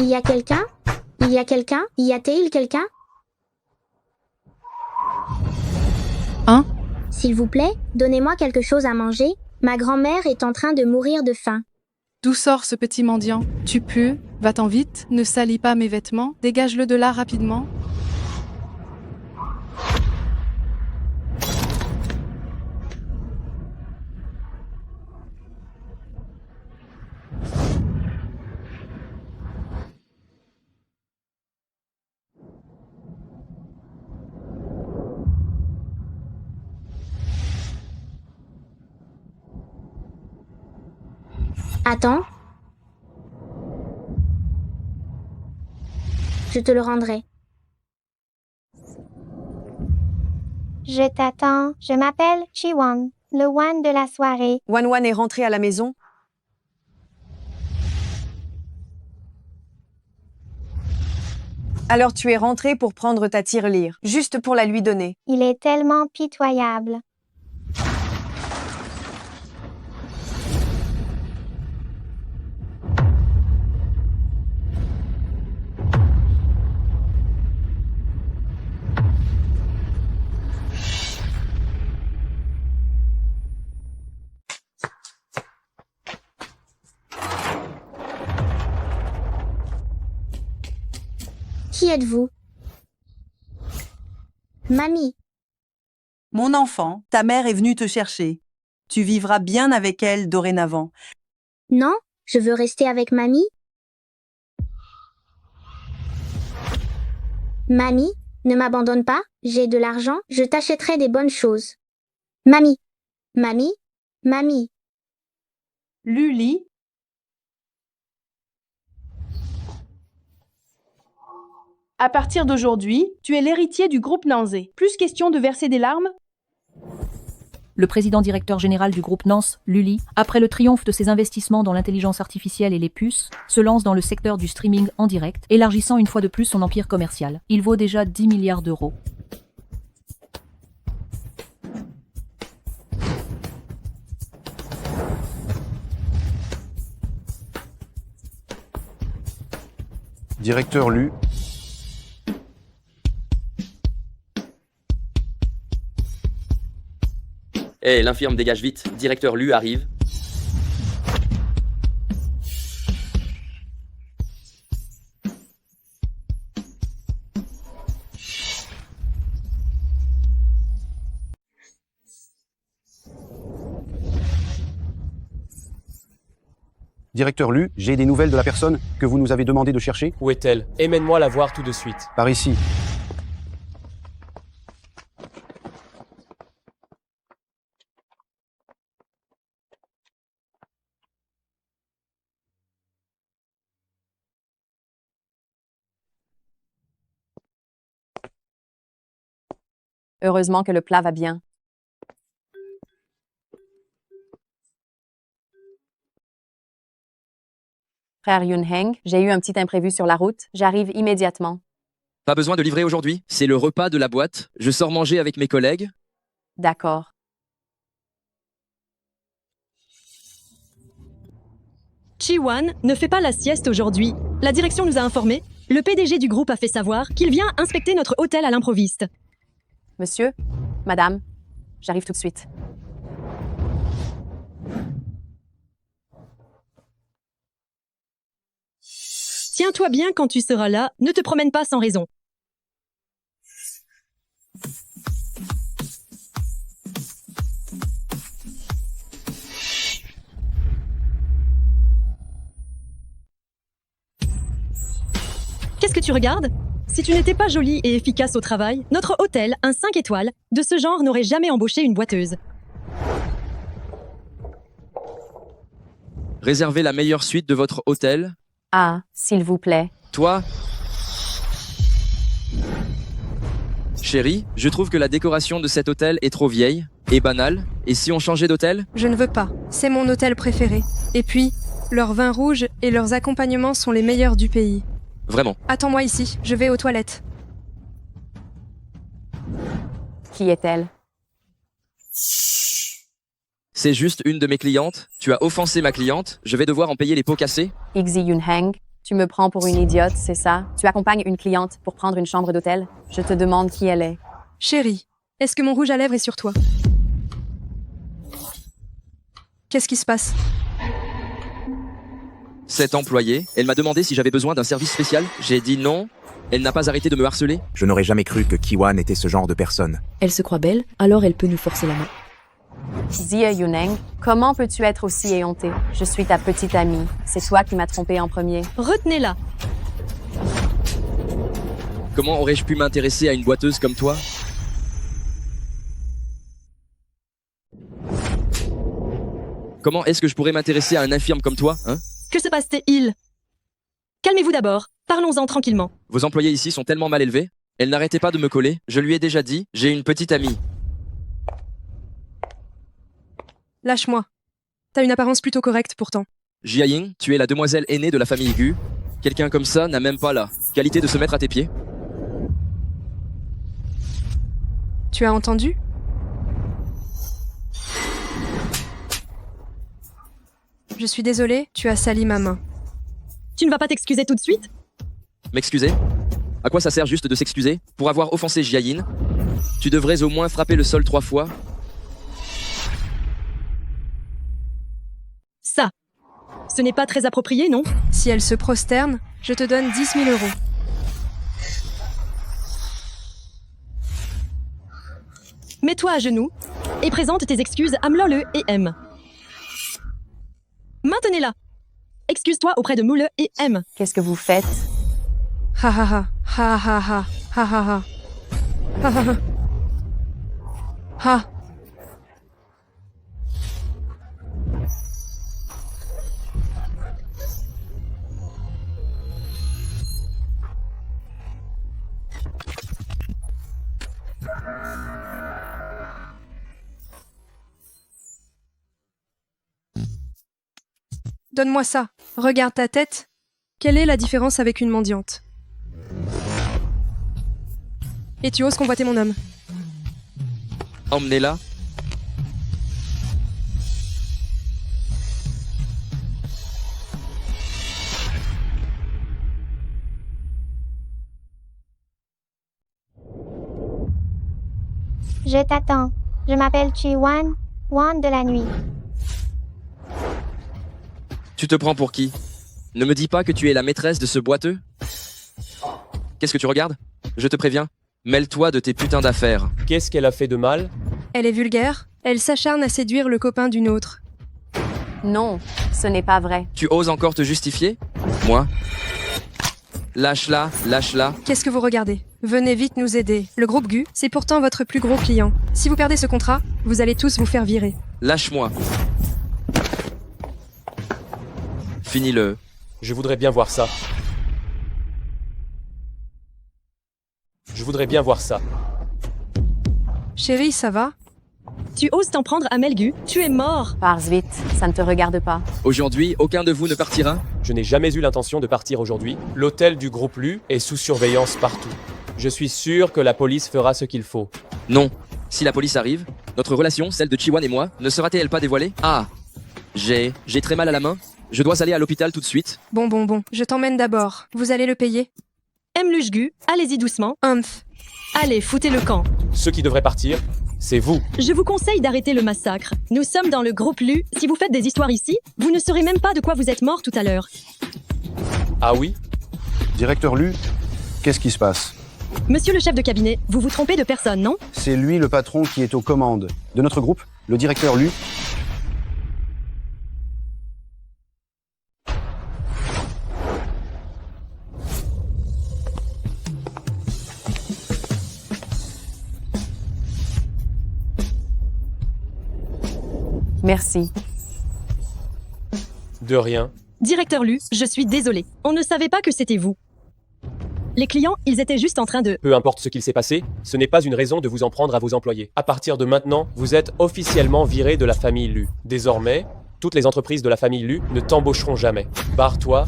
Il y a quelqu'un? Il y a quelqu'un? Y a-t-il quelqu'un? Hein? S'il vous plaît, donnez-moi quelque chose à manger. Ma grand-mère est en train de mourir de faim. D'où sort ce petit mendiant? Tu pues? Va-t'en vite, ne salis pas mes vêtements, dégage-le de là rapidement. Attends. Je te le rendrai. Je t'attends. Je m'appelle Chiwang, le Wan de la soirée. Wan est rentré à la maison? Alors tu es rentré pour prendre ta tirelire, juste pour la lui donner. Il est tellement pitoyable. Qui êtes-vous? Mamie. Mon enfant, ta mère est venue te chercher. Tu vivras bien avec elle dorénavant. Non, je veux rester avec mamie. Mamie, ne m'abandonne pas, j'ai de l'argent, je t'achèterai des bonnes choses. Mamie. Mamie. Mamie. Luli, À partir d'aujourd'hui, tu es l'héritier du groupe Nanzé. Plus question de verser des larmes? Le président directeur général du groupe Nance, Luli, après le triomphe de ses investissements dans l'intelligence artificielle et les puces, se lance dans le secteur du streaming en direct, élargissant une fois de plus son empire commercial. Il vaut déjà 10 milliards d'euros. Directeur Lu. Eh, l'infirme dégage vite, directeur Lu arrive. Directeur Lu, j'ai des nouvelles de la personne que vous nous avez demandé de chercher. Où est-elle? Emmène-moi la voir tout de suite. Par ici. Heureusement que le plat va bien. Frère Yun Heng, j'ai eu un petit imprévu sur la route. J'arrive immédiatement. Pas besoin de livrer aujourd'hui, c'est le repas de la boîte. Je sors manger avec mes collègues. D'accord. Chiwan ne fait pas la sieste aujourd'hui. La direction nous a informés. Le PDG du groupe a fait savoir qu'il vient inspecter notre hôtel à l'improviste. Monsieur, madame, j'arrive tout de suite. Tiens-toi bien quand tu seras là, ne te promène pas sans raison. Qu'est-ce que tu regardes? Si tu n'étais pas jolie et efficace au travail, notre hôtel, un 5 étoiles, de ce genre n'aurait jamais embauché une boiteuse. Réservez la meilleure suite de votre hôtel. Ah, s'il vous plaît. Toi, chérie, je trouve que la décoration de cet hôtel est trop vieille et banale. Et si on changeait d'hôtel? Je ne veux pas. C'est mon hôtel préféré. Et puis, leurs vins rouges et leurs accompagnements sont les meilleurs du pays. Vraiment. Attends-moi ici, je vais aux toilettes. Qui est-elle? C'est juste une de mes clientes. Tu as offensé ma cliente. Je vais devoir en payer les pots cassés. Ixi Yun Heng, Tu me prends pour une idiote, c'est ça? Tu accompagnes une cliente pour prendre une chambre d'hôtel? Je te demande qui elle est. Chérie, est-ce que mon rouge à lèvres est sur toi? Qu'est-ce qui se passe? Cette employée, elle m'a demandé si j'avais besoin d'un service spécial. J'ai dit non. Elle n'a pas arrêté de me harceler. Je n'aurais jamais cru que Kiwan était ce genre de personne. Elle se croit belle, alors elle peut nous forcer la main. Zia Yuneng, comment peux-tu être aussi éhontée? Je suis ta petite amie. C'est toi qui m'as trompée en premier. Retenez-la. Comment aurais-je pu m'intéresser à une boiteuse comme toi? Comment est-ce que je pourrais m'intéresser à un infirme comme toi, hein? Que se passe-t-il? Calmez-vous d'abord. Parlons-en tranquillement. Vos employés ici sont tellement mal élevés. Elle n'arrêtait pas de me coller. Je lui ai déjà dit, j'ai une petite amie. Lâche-moi. T'as une apparence plutôt correcte pourtant. Jiaying, tu es la demoiselle aînée de la famille Gu. Quelqu'un comme ça n'a même pas la qualité de se mettre à tes pieds. Tu as entendu? Je suis désolée, tu as sali ma main. Tu ne vas pas t'excuser tout de suite? M'excuser? À quoi ça sert juste de s'excuser? Pour avoir offensé Jiayin? Tu devrais au moins frapper le sol 3 fois. Ça. Ce n'est pas très approprié, non? Si elle se prosterne, je te donne 10 000 euros. Mets-toi à genoux et présente tes excuses à Mlole et M. Maintenez-la. Excuse-toi auprès de Moule et M. Qu'est-ce que vous faites? Ha ha ha, ha ha ha, ha ha ha. Ha ha ha. Ha. Donne-moi ça. Regarde ta tête. Quelle est la différence avec une mendiante? Et tu oses convoiter mon homme? Emmenez-la. Je t'attends. Je m'appelle Chi-Wan, Wan de la nuit. Tu te prends pour qui? Ne me dis pas que tu es la maîtresse de ce boiteux. Qu'est-ce que tu regardes? Je te préviens, mêle-toi de tes putains d'affaires. Qu'est-ce qu'elle a fait de mal? Elle est vulgaire. Elle s'acharne à séduire le copain d'une autre. Non, ce n'est pas vrai. Tu oses encore te justifier? Moi? Lâche-la, lâche-la. Qu'est-ce que vous regardez? Venez vite nous aider. Le groupe Gu, c'est pourtant votre plus gros client. Si vous perdez ce contrat, vous allez tous vous faire virer. Lâche-moi. Finis-le. Je voudrais bien voir ça. Je voudrais bien voir ça. Chérie, ça va? Tu oses t'en prendre à Melgu? Tu es mort. Pars vite, ça ne te regarde pas. Aujourd'hui, aucun de vous ne partira? Je n'ai jamais eu l'intention de partir aujourd'hui. L'hôtel du groupe Lu est sous surveillance partout. Je suis sûr que la police fera ce qu'il faut. Non. Si la police arrive, notre relation, celle de Chi-Wan et moi, ne sera-t-elle pas dévoilée? Ah. J'ai très mal à la main. Je dois aller à l'hôpital tout de suite. Bon, je t'emmène d'abord. Vous allez le payer? M. Lushgu, allez-y doucement. Humph. Allez, foutez le camp. Ceux qui devraient partir, c'est vous. Je vous conseille d'arrêter le massacre. Nous sommes dans le groupe Lu. Si vous faites des histoires ici, vous ne saurez même pas de quoi vous êtes mort tout à l'heure. Ah oui? Directeur Lu, qu'est-ce qui se passe? Monsieur le chef de cabinet, vous vous trompez de personne, non? C'est lui le patron qui est aux commandes de notre groupe, le directeur Lu. Merci. De rien. Directeur Lu, je suis désolé. On ne savait pas que c'était vous. Les clients, ils étaient juste en train de... Peu importe ce qu'il s'est passé, ce n'est pas une raison de vous en prendre à vos employés. À partir de maintenant, vous êtes officiellement viré de la famille Lu. Désormais, toutes les entreprises de la famille Lu ne t'embaucheront jamais. Barre-toi.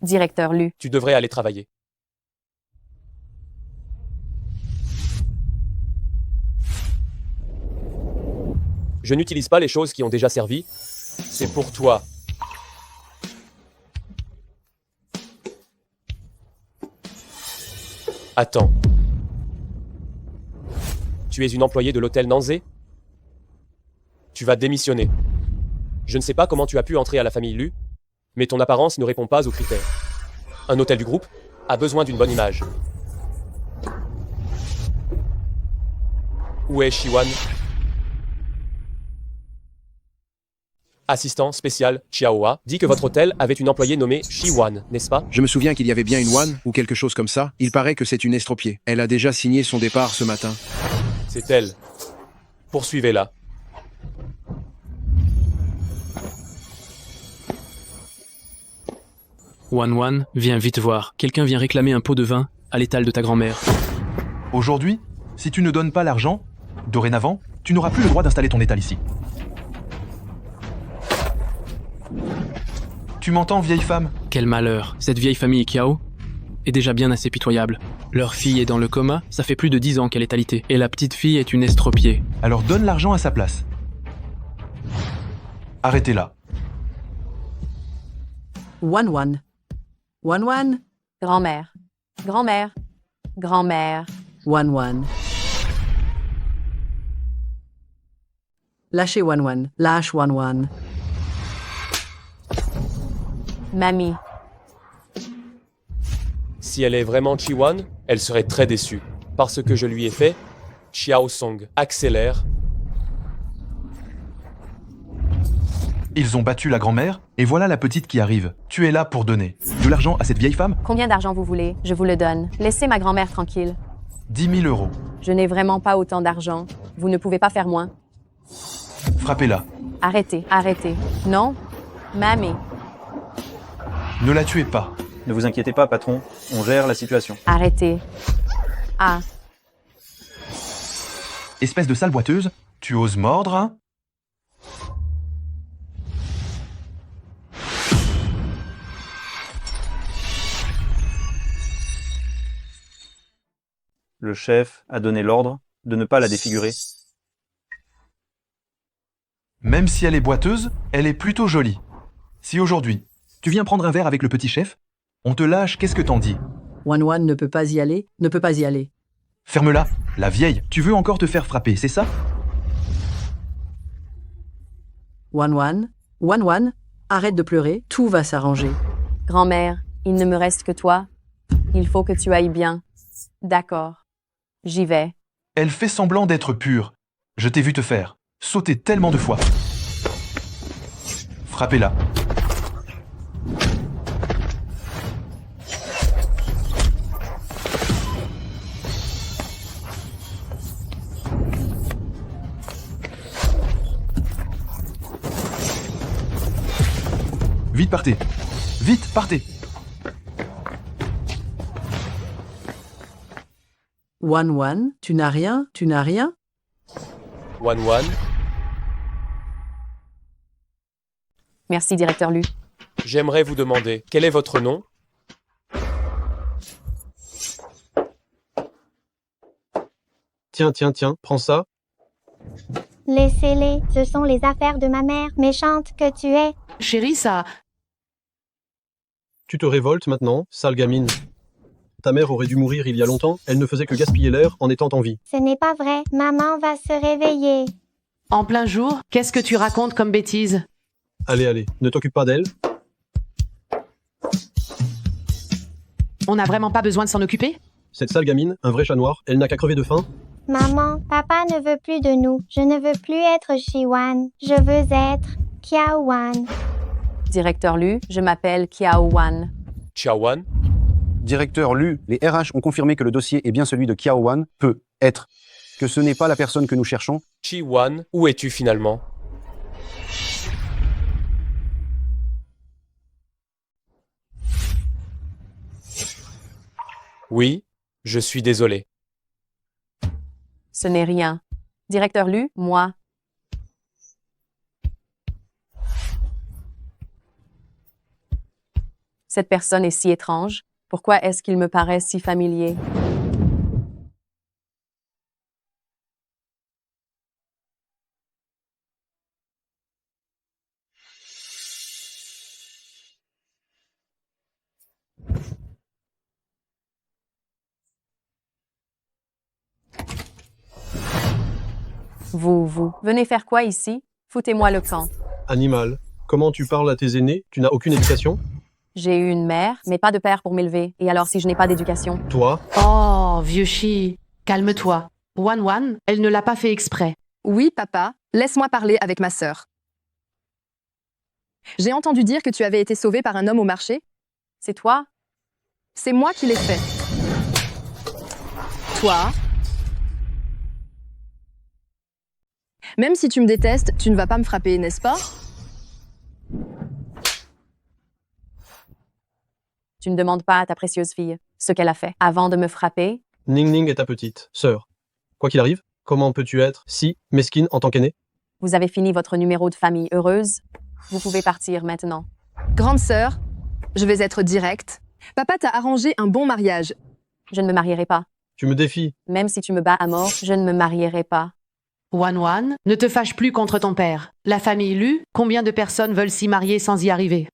Directeur Lu. Tu devrais aller travailler. Je n'utilise pas les choses qui ont déjà servi. C'est pour toi. Attends. Tu es une employée de l'hôtel Nanzé? Tu vas démissionner. Je ne sais pas comment tu as pu entrer à la famille Lu, mais ton apparence ne répond pas aux critères. Un hôtel du groupe a besoin d'une bonne image. Où est Shiwan? Assistant spécial Chiaoa dit que votre hôtel avait une employée nommée Shiwan, n'est-ce pas? Je me souviens qu'il y avait bien une Wan ou quelque chose comme ça. Il paraît que c'est une estropiée. Elle a déjà signé son départ ce matin. C'est elle. Poursuivez-la. Wan, viens vite voir. Quelqu'un vient réclamer un pot de vin à l'étal de ta grand-mère. Aujourd'hui, si tu ne donnes pas l'argent, dorénavant, tu n'auras plus le droit d'installer ton étal ici. Tu m'entends, vieille femme? Quel malheur. Cette vieille famille Kiao est déjà bien assez pitoyable. Leur fille est dans le coma, ça fait plus de 10 ans qu'elle est alitée. Et la petite fille est une estropiée. Alors donne l'argent à sa place. Arrêtez-la. Wan. Grand-mère. Grand-mère. Grand-mère. Wan. Lâchez Wan. Lâche Wan. Mamie. Si elle est vraiment Chiwan, elle serait très déçue. Parce que je lui ai fait, Xiao Song accélère. Ils ont battu la grand-mère, et voilà la petite qui arrive. Tu es là pour donner de l'argent à cette vieille femme? Combien d'argent vous voulez? Je vous le donne. Laissez ma grand-mère tranquille. 10 000 €. Je n'ai vraiment pas autant d'argent. Vous ne pouvez pas faire moins. Frappez-la. Arrêtez. Non? Mamie. Ne la tuez pas. Ne vous inquiétez pas, patron. On gère la situation. Arrêtez. Ah. Espèce de sale boiteuse, tu oses mordre, hein? Le chef a donné l'ordre de ne pas la défigurer. Même si elle est boiteuse, elle est plutôt jolie. Si aujourd'hui, tu viens prendre un verre avec le petit chef, on te lâche, qu'est-ce que t'en dis? Wan ne peut pas y aller. Ferme-la, la vieille, tu veux encore te faire frapper, c'est ça? Wan, arrête de pleurer, tout va s'arranger. Grand-mère, il ne me reste que toi. Il faut que tu ailles bien. D'accord. J'y vais. Elle fait semblant d'être pure. Je t'ai vu te faire sauter tellement de fois. Frappez-la. Vite, partez. Vite, partez. Wan, tu n'as rien? Wan. Merci, directeur Lu. J'aimerais vous demander, quel est votre nom? Tiens, prends ça. Laissez-les, ce sont les affaires de ma mère, méchante que tu es. Chérie, ça... Tu te révoltes maintenant, sale gamine. Ta mère aurait dû mourir il y a longtemps, elle ne faisait que gaspiller l'air en étant en vie. Ce n'est pas vrai, maman va se réveiller. En plein jour? Qu'est-ce que tu racontes comme bêtise? Allez, ne t'occupe pas d'elle. On n'a vraiment pas besoin de s'en occuper? Cette sale gamine, un vrai chat noir, elle n'a qu'à crever de faim. Maman, papa ne veut plus de nous. Je ne veux plus être Shiwan. Je veux être Kiaowan. Directeur Lu, je m'appelle Kiaowan. Chiaowan? Directeur Lu, les RH ont confirmé que le dossier est bien celui de Kiaowan, peut être, que ce n'est pas la personne que nous cherchons. Chiwan, où es-tu finalement? Oui, je suis désolé. Ce n'est rien. Directeur Lu, moi. Cette personne est si étrange. Pourquoi est-ce qu'il me paraît si familier? Vous. Venez faire quoi ici? Foutez-moi le camp. Animal. Comment tu parles à tes aînés? Tu n'as aucune éducation? J'ai eu une mère, mais pas de père pour m'élever. Et alors si je n'ai pas d'éducation? Toi? Oh, vieux chi, calme-toi. Wan, elle ne l'a pas fait exprès. Oui, papa, laisse-moi parler avec ma sœur. J'ai entendu dire que tu avais été sauvé par un homme au marché. C'est toi? C'est moi qui l'ai fait. Toi? Même si tu me détestes, tu ne vas pas me frapper, n'est-ce pas? Tu ne demandes pas à ta précieuse fille ce qu'elle a fait avant de me frapper? Ning Ning est ta petite sœur. Quoi qu'il arrive, comment peux-tu être si mesquine en tant qu'aînée? Vous avez fini votre numéro de famille heureuse? Vous pouvez partir maintenant. Grande sœur, je vais être directe. Papa t'a arrangé un bon mariage. Je ne me marierai pas. Tu me défies. Même si tu me bats à mort, je ne me marierai pas. Wan, ne te fâche plus contre ton père. La famille Lu, combien de personnes veulent s'y marier sans y arriver?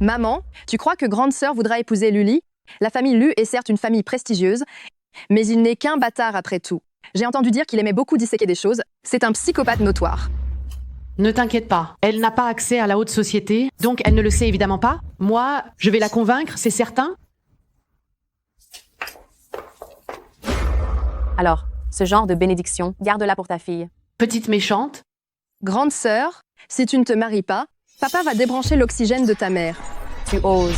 Maman, tu crois que grande sœur voudra épouser Luli? La famille Lu est certes une famille prestigieuse, mais il n'est qu'un bâtard après tout. J'ai entendu dire qu'il aimait beaucoup disséquer des choses. C'est un psychopathe notoire. Ne t'inquiète pas, elle n'a pas accès à la haute société, donc elle ne le sait évidemment pas. Moi, je vais la convaincre, c'est certain. Alors, ce genre de bénédiction, garde-la pour ta fille. Petite méchante. Grande sœur, si tu ne te maries pas, papa va débrancher l'oxygène de ta mère. Tu oses.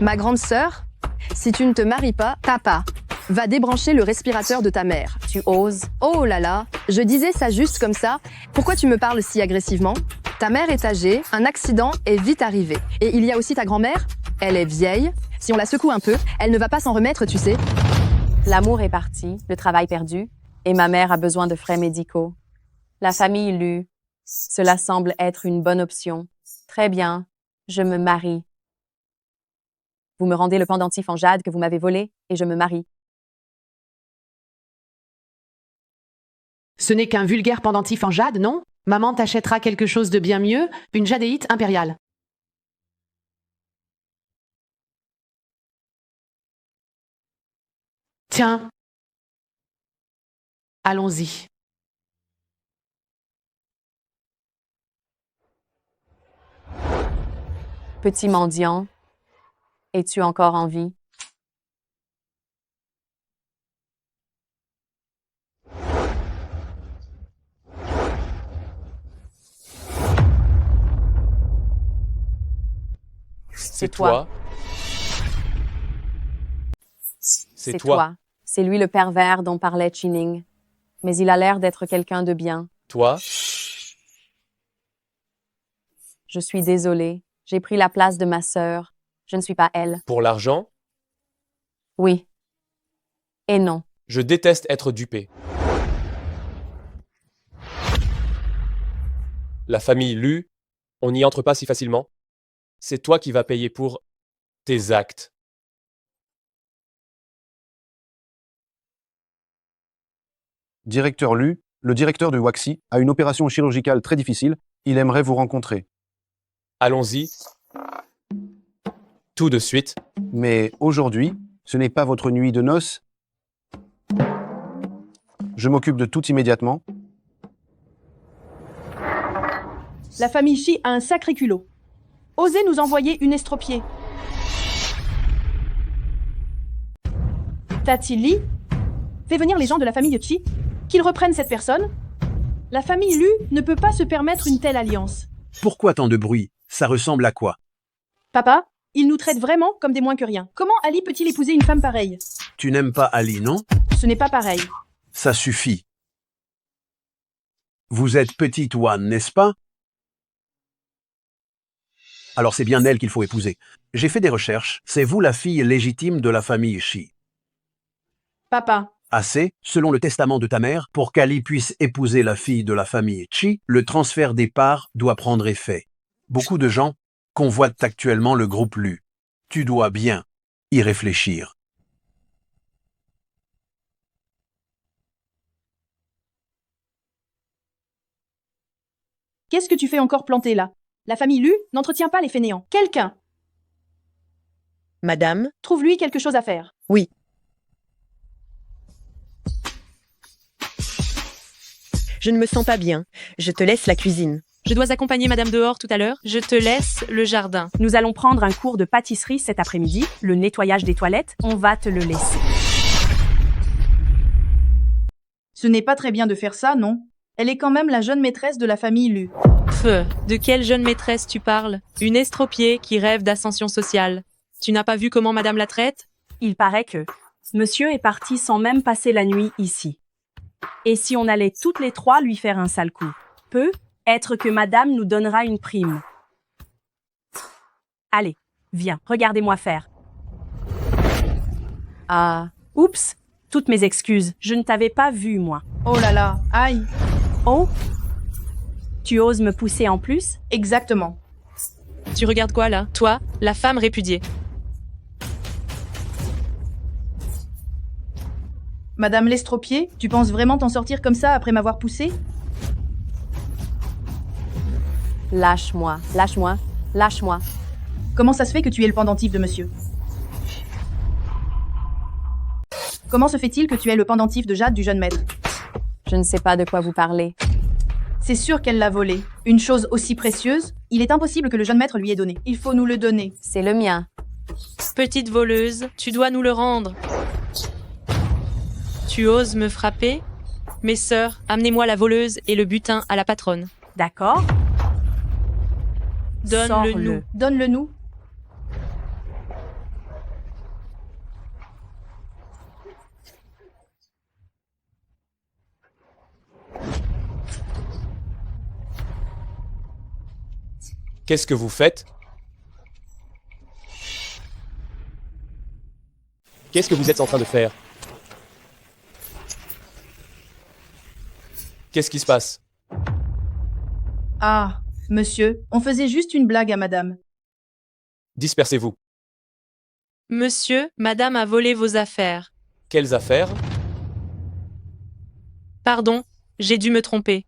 Ma grande sœur, si tu ne te maries pas, papa va débrancher le respirateur de ta mère. Tu oses. Oh là là, je disais ça juste comme ça. Pourquoi tu me parles si agressivement? Ta mère est âgée, un accident est vite arrivé. Et il y a aussi ta grand-mère, elle est vieille. Si on la secoue un peu, elle ne va pas s'en remettre, tu sais. L'amour est parti, le travail perdu, et ma mère a besoin de frais médicaux. La famille Lu, cela semble être une bonne option. Très bien, je me marie. Vous me rendez le pendentif en jade que vous m'avez volé, et je me marie. Ce n'est qu'un vulgaire pendentif en jade, non? Maman t'achètera quelque chose de bien mieux, une jadéite impériale. Tiens. Allons-y. Petit mendiant, es-tu encore en vie? C'est toi. C'est toi. C'est lui le pervers dont parlait Chining. Mais il a l'air d'être quelqu'un de bien. Toi. Je suis désolée. J'ai pris la place de ma sœur. Je ne suis pas elle. Pour l'argent? Oui. Et non. Je déteste être dupé. La famille Lu, on n'y entre pas si facilement. C'est toi qui vas payer pour tes actes. Directeur Lu, le directeur de Waxy a une opération chirurgicale très difficile. Il aimerait vous rencontrer. Allons-y. Tout de suite. Mais aujourd'hui, ce n'est pas votre nuit de noces. Je m'occupe de tout immédiatement. La famille Shi a un sacré culot. Osez nous envoyer une estropiée. Tati Li, fais venir les gens de la famille Chi, qu'ils reprennent cette personne. La famille Lu ne peut pas se permettre une telle alliance. Pourquoi tant de bruit? Ça ressemble à quoi? Papa, ils nous traitent vraiment comme des moins que rien. Comment Ali peut-il épouser une femme pareille? Tu n'aimes pas Ali, non? Ce n'est pas pareil. Ça suffit. Vous êtes petite Wan, n'est-ce pas? Alors c'est bien elle qu'il faut épouser. J'ai fait des recherches. C'est vous la fille légitime de la famille Shi. Papa. Assez, selon le testament de ta mère, pour qu'Ali puisse épouser la fille de la famille Chi, le transfert des parts doit prendre effet. Beaucoup de gens convoitent actuellement le groupe Lu. Tu dois bien y réfléchir. Qu'est-ce que tu fais encore planté là? La famille Lu n'entretient pas les fainéants. Quelqu'un Madame? Trouve-lui quelque chose à faire. Oui. Je ne me sens pas bien. Je te laisse la cuisine. Je dois accompagner madame dehors tout à l'heure. Je te laisse le jardin. Nous allons prendre un cours de pâtisserie cet après-midi. Le nettoyage des toilettes, on va te le laisser. Ce n'est pas très bien de faire ça, non? Elle est quand même la jeune maîtresse de la famille Lu. Feu, de quelle jeune maîtresse tu parles? Une estropiée qui rêve d'ascension sociale. Tu n'as pas vu comment madame la traite? Il paraît que monsieur est parti sans même passer la nuit ici. Et si on allait toutes les trois lui faire un sale coup? Peut-être que madame nous donnera une prime. Allez, viens, regardez-moi faire. Ah, oups, toutes mes excuses, je ne t'avais pas vu, moi. Oh là là, aïe. Oh, tu oses me pousser en plus? Exactement. Tu regardes quoi là? Toi, la femme répudiée. Madame l'estropié, tu penses vraiment t'en sortir comme ça après m'avoir poussé? Lâche-moi, lâche-moi, lâche-moi. Comment ça se fait que tu es le pendentif de monsieur? Comment se fait-il que tu es le pendentif de Jade du jeune maître? Je ne sais pas de quoi vous parlez. C'est sûr qu'elle l'a volé. Une chose aussi précieuse, il est impossible que le jeune maître lui ait donné. Il faut nous le donner. C'est le mien. Petite voleuse, tu dois nous le rendre. Tu oses me frapper? Mes sœurs, amenez-moi la voleuse et le butin à la patronne. D'accord. Donne-le-nous. Donne-le-nous. Qu'est-ce que vous faites? Qu'est-ce que vous êtes en train de faire? Qu'est-ce qui se passe? Ah, monsieur, on faisait juste une blague à madame. Dispersez-vous. Monsieur, madame a volé vos affaires. Quelles affaires? Pardon, j'ai dû me tromper.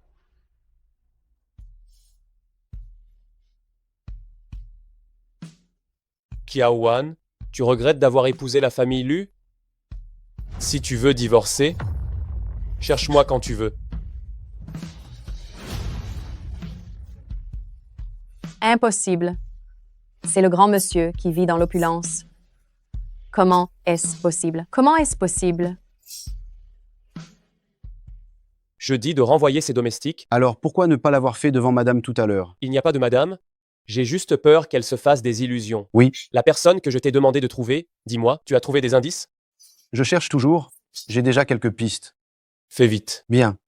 Kiaowan, tu regrettes d'avoir épousé la famille Lu? Si tu veux divorcer, cherche-moi quand tu veux. Impossible. C'est le grand monsieur qui vit dans l'opulence. Comment est-ce possible? Comment est-ce possible? Je dis de renvoyer ces domestiques. Alors pourquoi ne pas l'avoir fait devant madame tout à l'heure? Il n'y a pas de madame. J'ai juste peur qu'elle se fasse des illusions. Oui. La personne que je t'ai demandé de trouver, dis-moi, tu as trouvé des indices? Je cherche toujours. J'ai déjà quelques pistes. Fais vite. Bien.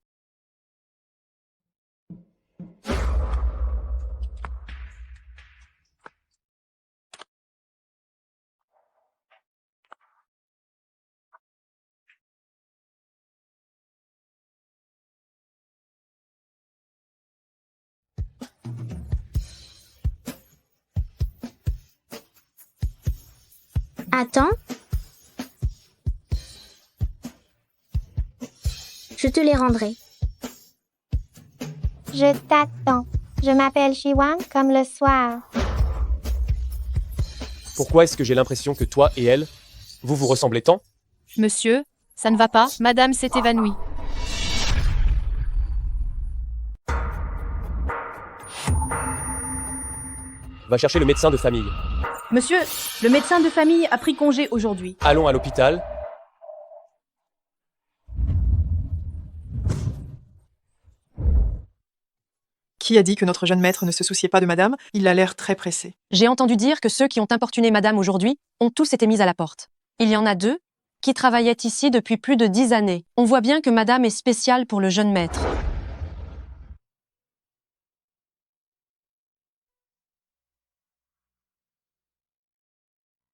Attends. Je te les rendrai. Je t'attends. Je m'appelle Shiwan comme le soir. Pourquoi est-ce que j'ai l'impression que toi et elle, vous vous ressemblez tant? Monsieur, ça ne va pas, madame s'est évanouie. Va chercher le médecin de famille. Monsieur, le médecin de famille a pris congé aujourd'hui. Allons à l'hôpital. Qui a dit que notre jeune maître ne se souciait pas de madame? Il a l'air très pressé. J'ai entendu dire que ceux qui ont importuné madame aujourd'hui ont tous été mis à la porte. Il y en a 2 qui travaillaient ici depuis plus de 10 années. On voit bien que madame est spéciale pour le jeune maître.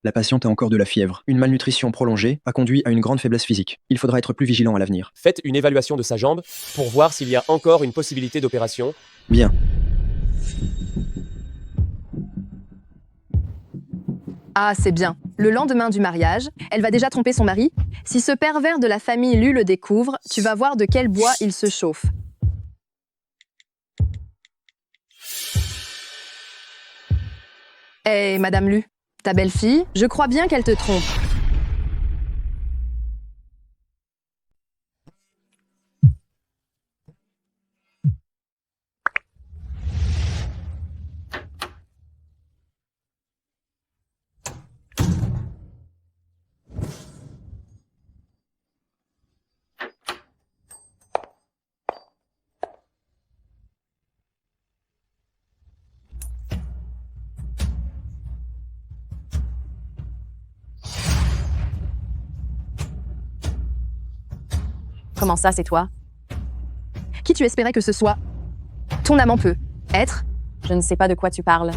La patiente a encore de la fièvre. Une malnutrition prolongée a conduit à une grande faiblesse physique. Il faudra être plus vigilant à l'avenir. Faites une évaluation de sa jambe pour voir s'il y a encore une possibilité d'opération. Bien. Ah, c'est bien. Le lendemain du mariage, elle va déjà tromper son mari. Si ce pervers de la famille Lu le découvre, tu vas voir de quel bois il se chauffe. Madame Lu, Ta belle-fille, je crois bien qu'elle te trompe. Comment ça, c'est toi? Qui tu espérais que ce soit? Ton amant peut être? Je ne sais pas de quoi tu parles.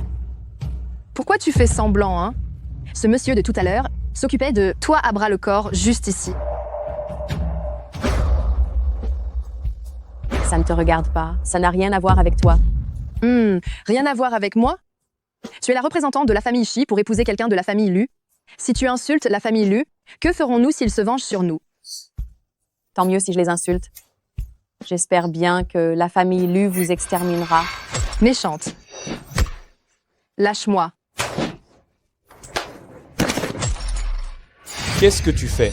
Pourquoi tu fais semblant, hein? Ce monsieur de tout à l'heure s'occupait de toi à bras le corps, juste ici. Ça ne te regarde pas. Ça n'a rien à voir avec toi. Rien à voir avec moi? Tu es la représentante de la famille Chi pour épouser quelqu'un de la famille Lu. Si tu insultes la famille Lu, que ferons-nous s'ils se vengent sur nous? Tant mieux si je les insulte. J'espère bien que la famille Lu vous exterminera. Méchante. Lâche-moi. Qu'est-ce que tu fais?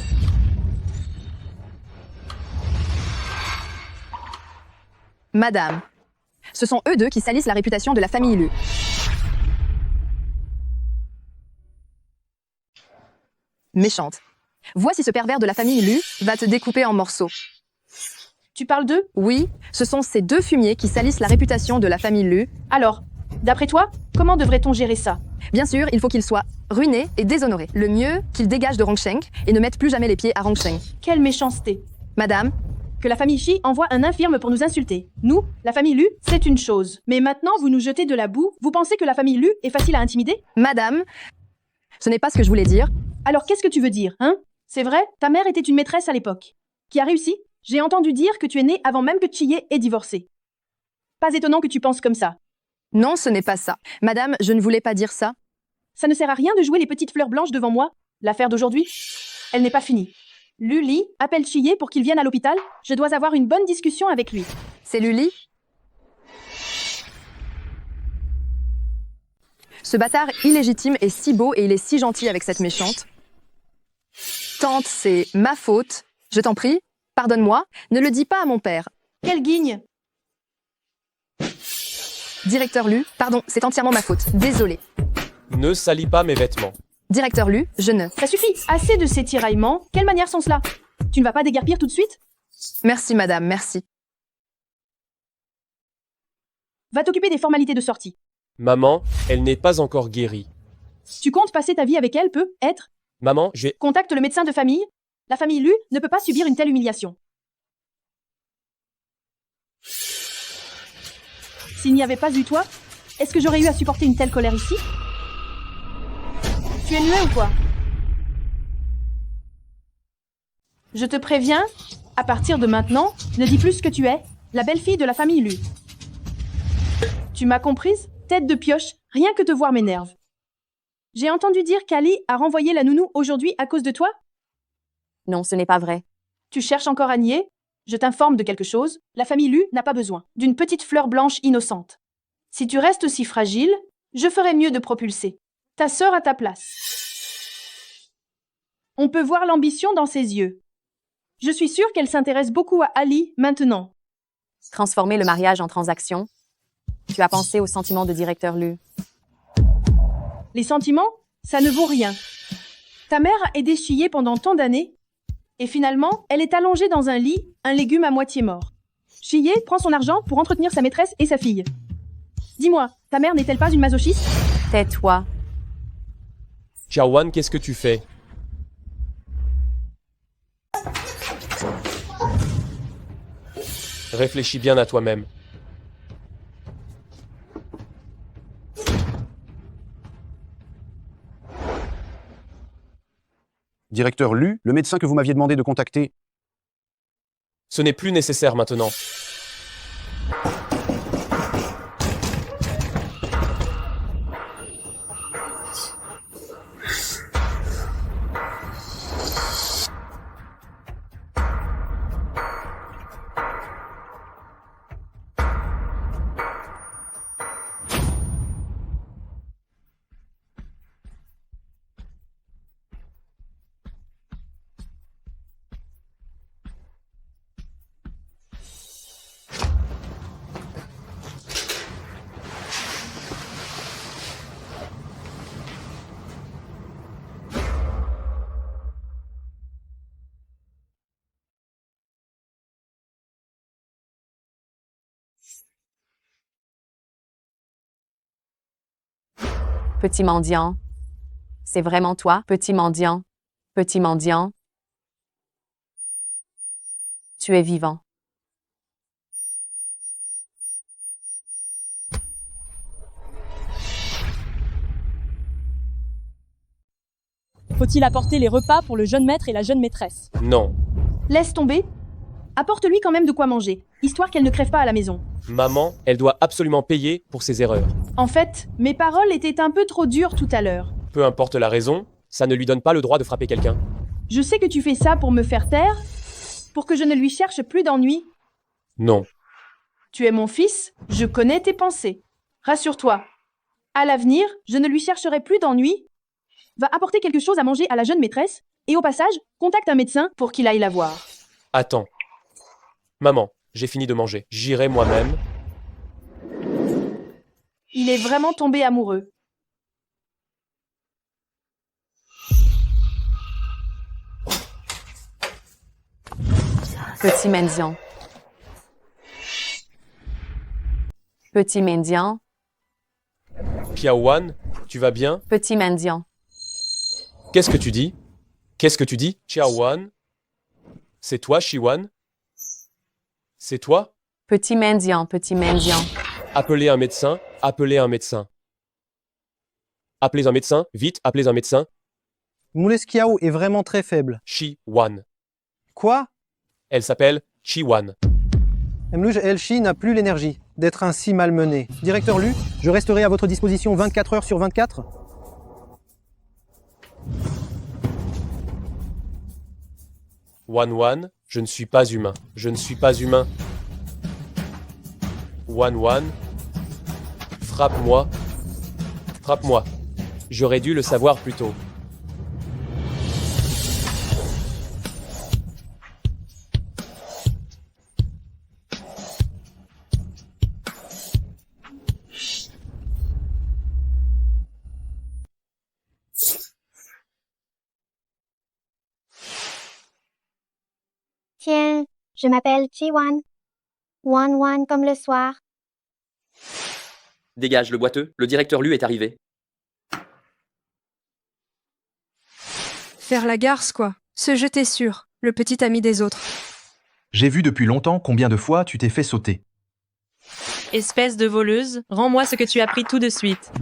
Madame, ce sont eux deux qui salissent la réputation de la famille Lu. Méchante. Vois si ce pervers de la famille Lu va te découper en morceaux. Tu parles d'eux? Oui, ce sont ces deux fumiers qui salissent la réputation de la famille Lu. Alors, d'après toi, comment devrait-on gérer ça? Bien sûr, il faut qu'ils soient ruinés et déshonorés. Le mieux, qu'ils dégagent de Rongsheng et ne mettent plus jamais les pieds à Rongsheng. Quelle méchanceté! Madame, que la famille Chi envoie un infirme pour nous insulter. Nous, la famille Lu, c'est une chose. Mais maintenant, vous nous jetez de la boue. Vous pensez que la famille Lu est facile à intimider? Madame, ce n'est pas ce que je voulais dire. Alors qu'est-ce que tu veux dire, hein? C'est vrai, ta mère était une maîtresse à l'époque. Qui a réussi? J'ai entendu dire que tu es née avant même que Chiye ait divorcé. Pas étonnant que tu penses comme ça. Non, ce n'est pas ça. Madame, je ne voulais pas dire ça. Ça ne sert à rien de jouer les petites fleurs blanches devant moi. L'affaire d'aujourd'hui, elle n'est pas finie. Luli, appelle Chiye pour qu'il vienne à l'hôpital. Je dois avoir une bonne discussion avec lui. C'est Luli? Ce bâtard illégitime est si beau et il est si gentil avec cette méchante. Tante, c'est ma faute. Je t'en prie, pardonne-moi. Ne le dis pas à mon père. Quelle guigne! Directeur Lu, pardon, c'est entièrement ma faute. Désolé. Ne salis pas mes vêtements. Directeur Lu, je ne... Ça suffit, assez de ces tiraillements. Quelles manières sont cela? Tu ne vas pas déguerpir tout de suite? Merci madame, merci. Va t'occuper des formalités de sortie. Maman, elle n'est pas encore guérie. Tu comptes passer ta vie avec elle, peut-être? Maman, Contacte le médecin de famille. La famille Lu ne peut pas subir une telle humiliation. S'il n'y avait pas eu toi, est-ce que j'aurais eu à supporter une telle colère ici? Tu es muet ou quoi? Je te préviens, à partir de maintenant, ne dis plus ce que tu es, la belle-fille de la famille Lu. Tu m'as comprise? Tête de pioche, rien que te voir m'énerve. J'ai entendu dire qu'Ali a renvoyé la nounou aujourd'hui à cause de toi? Non, ce n'est pas vrai. Tu cherches encore à nier? Je t'informe de quelque chose, la famille Lu n'a pas besoin d'une petite fleur blanche innocente. Si tu restes aussi fragile, je ferais mieux de propulser ta sœur à ta place. On peut voir l'ambition dans ses yeux. Je suis sûre qu'elle s'intéresse beaucoup à Ali maintenant. Transformer le mariage en transaction? Tu as pensé aux sentiments de directeur Lu. Les sentiments, ça ne vaut rien. Ta mère a aidé Chiye pendant tant d'années, et finalement, elle est allongée dans un lit, un légume à moitié mort. Chiye prend son argent pour entretenir sa maîtresse et sa fille. Dis-moi, ta mère n'est-elle pas une masochiste? Tais-toi. Xiaowan, qu'est-ce que tu fais? Réfléchis bien à toi-même. Directeur Lu, le médecin que vous m'aviez demandé de contacter. Ce n'est plus nécessaire maintenant. Petit mendiant. C'est vraiment toi, petit mendiant. Petit mendiant. Tu es vivant. Faut-il apporter les repas pour le jeune maître et la jeune maîtresse? Non. Laisse tomber. Apporte-lui quand même de quoi manger, histoire qu'elle ne crève pas à la maison. Maman, elle doit absolument payer pour ses erreurs. En fait, mes paroles étaient un peu trop dures tout à l'heure. Peu importe la raison, ça ne lui donne pas le droit de frapper quelqu'un. Je sais que tu fais ça pour me faire taire, pour que je ne lui cherche plus d'ennui. Non. Tu es mon fils, je connais tes pensées. Rassure-toi. À l'avenir, je ne lui chercherai plus d'ennui. Va apporter quelque chose à manger à la jeune maîtresse, et au passage, contacte un médecin pour qu'il aille la voir. Attends. Maman, j'ai fini de manger. J'irai moi-même. Il est vraiment tombé amoureux. Petit mendiant. Petit mendiant. Kiaowan, tu vas bien? Petit mendiant. Qu'est-ce que tu dis? Qu'est-ce que tu dis, Kiaowan? C'est toi, Shiwan? C'est toi? Petit mendiant, petit mendiant. Appelez un médecin, appelez un médecin. Appelez un médecin, vite, appelez un médecin. Moules Kiao est vraiment très faible. Shiwan. Quoi? Elle s'appelle Chiwan. Mluj Elchi n'a plus l'énergie d'être ainsi malmené. Directeur Lu, je resterai à votre disposition 24 heures sur 24. Wan, je ne suis pas humain. Je ne suis pas humain. Wan, frappe-moi. Frappe-moi. J'aurais dû le savoir plus tôt. Tiens, je m'appelle Chiwan. Wan comme le soir. Dégage le boiteux, le directeur Lu est arrivé. Faire la garce, quoi. Se jeter sur, le petit ami des autres. J'ai vu depuis longtemps combien de fois tu t'es fait sauter. Espèce de voleuse, rends-moi ce que tu as pris tout de suite.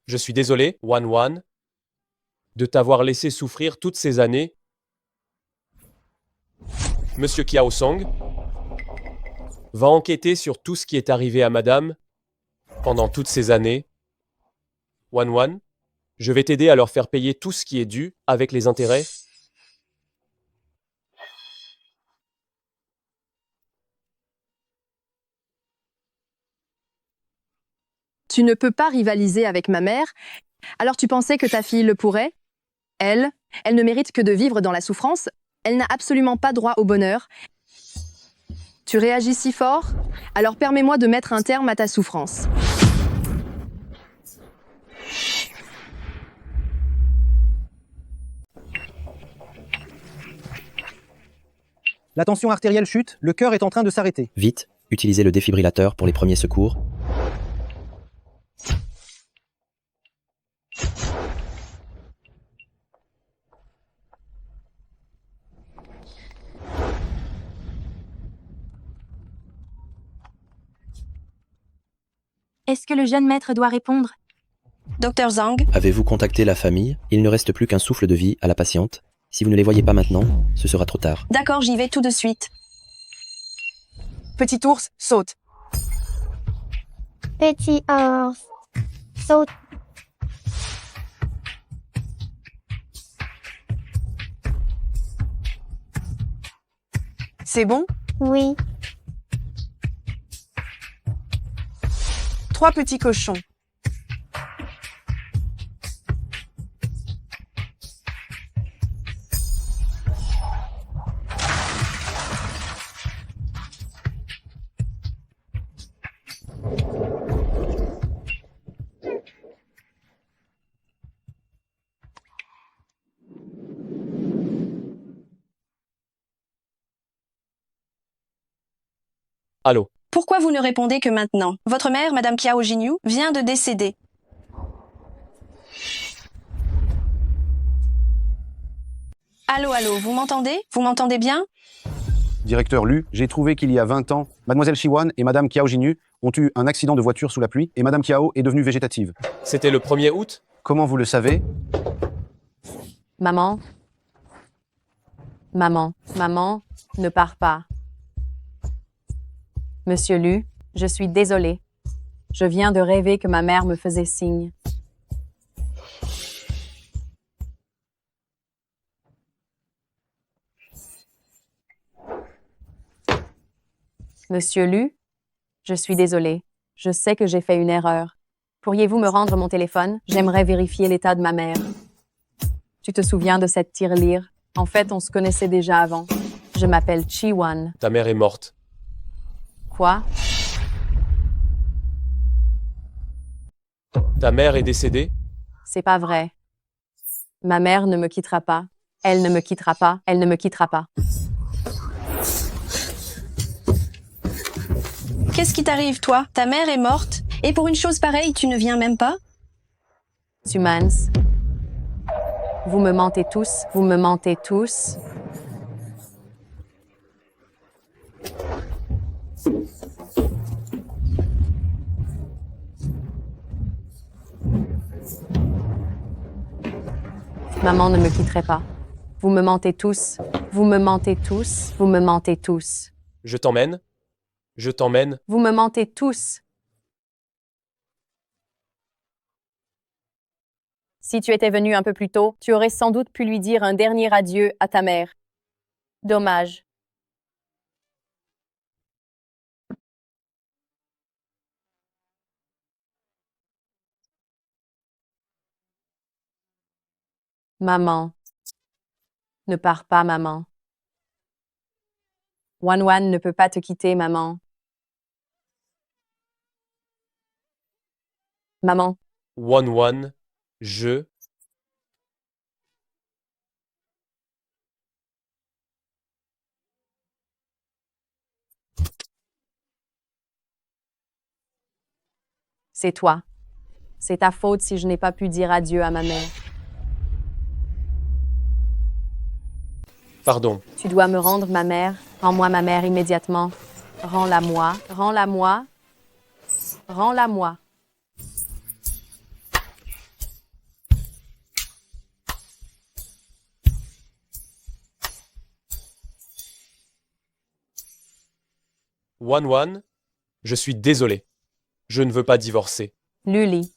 Je suis désolé, Wan, de t'avoir laissé souffrir toutes ces années. Monsieur Kiao Song va enquêter sur tout ce qui est arrivé à madame pendant toutes ces années. Wan, je vais t'aider à leur faire payer tout ce qui est dû avec les intérêts. Tu ne peux pas rivaliser avec ma mère. Alors tu pensais que ta fille le pourrait? Elle ne mérite que de vivre dans la souffrance. Elle n'a absolument pas droit au bonheur. Tu réagis si fort? Alors permets-moi de mettre un terme à ta souffrance. La tension artérielle chute, le cœur est en train de s'arrêter. Vite, utilisez le défibrillateur pour les premiers secours. Est-ce que le jeune maître doit répondre? Docteur Zhang, Avez-vous contacté la famille? Il ne reste plus qu'un souffle de vie à la patiente. Si vous ne les voyez pas maintenant, ce sera trop tard. d'accord, j'y vais tout de suite. Petit ours, saute. Petit ours. Saute. C'est bon? Oui. 3 petits cochons. Allô? Pourquoi vous ne répondez que maintenant? Votre mère, Madame Kiao Jinyu, vient de décéder. Allô, allô, vous m'entendez? Vous m'entendez bien? Directeur Lu, j'ai trouvé qu'il y a 20 ans, Mademoiselle Shiwan et Madame Kiao Jinyu ont eu un accident de voiture sous la pluie et Madame Kiao est devenue végétative. C'était le 1er août? Comment vous le savez? Maman. Maman, maman, ne pars pas. Monsieur Lu, je suis désolée. Je viens de rêver que ma mère me faisait signe. Monsieur Lu, je suis désolée. Je sais que j'ai fait une erreur. Pourriez-vous me rendre mon téléphone? J'aimerais vérifier l'état de ma mère. Tu te souviens de cette tirelire? En fait, on se connaissait déjà avant. Je m'appelle Chi-Wan. Ta mère est morte. Quoi? Ta mère est décédée? C'est pas vrai. Ma mère ne me quittera pas. Elle ne me quittera pas. Elle ne me quittera pas. Qu'est-ce qui t'arrive, toi? Ta mère est morte. Et pour une chose pareille, tu ne viens même pas? Humans. Vous me mentez tous. Vous me mentez tous. Maman ne me quitterait pas. Vous me mentez tous. Vous me mentez tous. Vous me mentez tous. Je t'emmène? Je t'emmène? Vous me mentez tous. Si tu étais venu un peu plus tôt, tu aurais sans doute pu lui dire un dernier adieu à ta mère. Dommage. Maman. Ne pars pas, maman. Wan ne peut pas te quitter, maman. Maman. Wan, je... C'est toi. C'est ta faute si je n'ai pas pu dire adieu à ma mère. Pardon. Tu dois me rendre ma mère. Rends-moi ma mère immédiatement. Rends-la moi. Rends-la moi. Rends-la moi. Wan, je suis désolé. Je ne veux pas divorcer. Luli,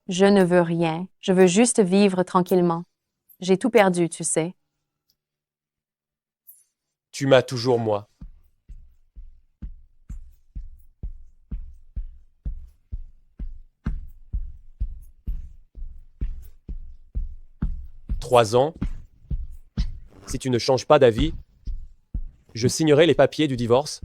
je ne veux rien. Je veux juste vivre tranquillement. J'ai tout perdu, tu sais. Tu m'as toujours moi. « 3 ans. Si tu ne changes pas d'avis, je signerai les papiers du divorce.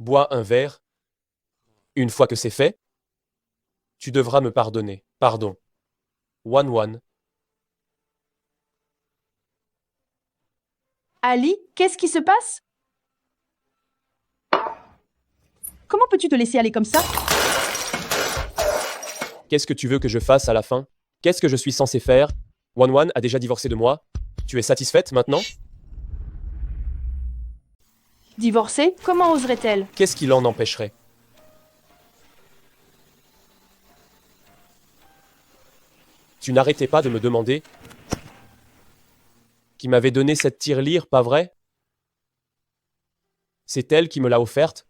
Bois un verre. Une fois que c'est fait, tu devras me pardonner. Pardon. Wan. Ali, qu'est-ce qui se passe? Comment peux-tu te laisser aller comme ça? Qu'est-ce que tu veux que je fasse à la fin? Qu'est-ce que je suis censé faire? Wan a déjà divorcé de moi. Tu es satisfaite maintenant? Divorcée? Comment oserait-elle? Qu'est-ce qui l'en empêcherait? Tu n'arrêtais pas de me demander qui m'avait donné cette tirelire, pas vrai? C'est elle qui me l'a offerte?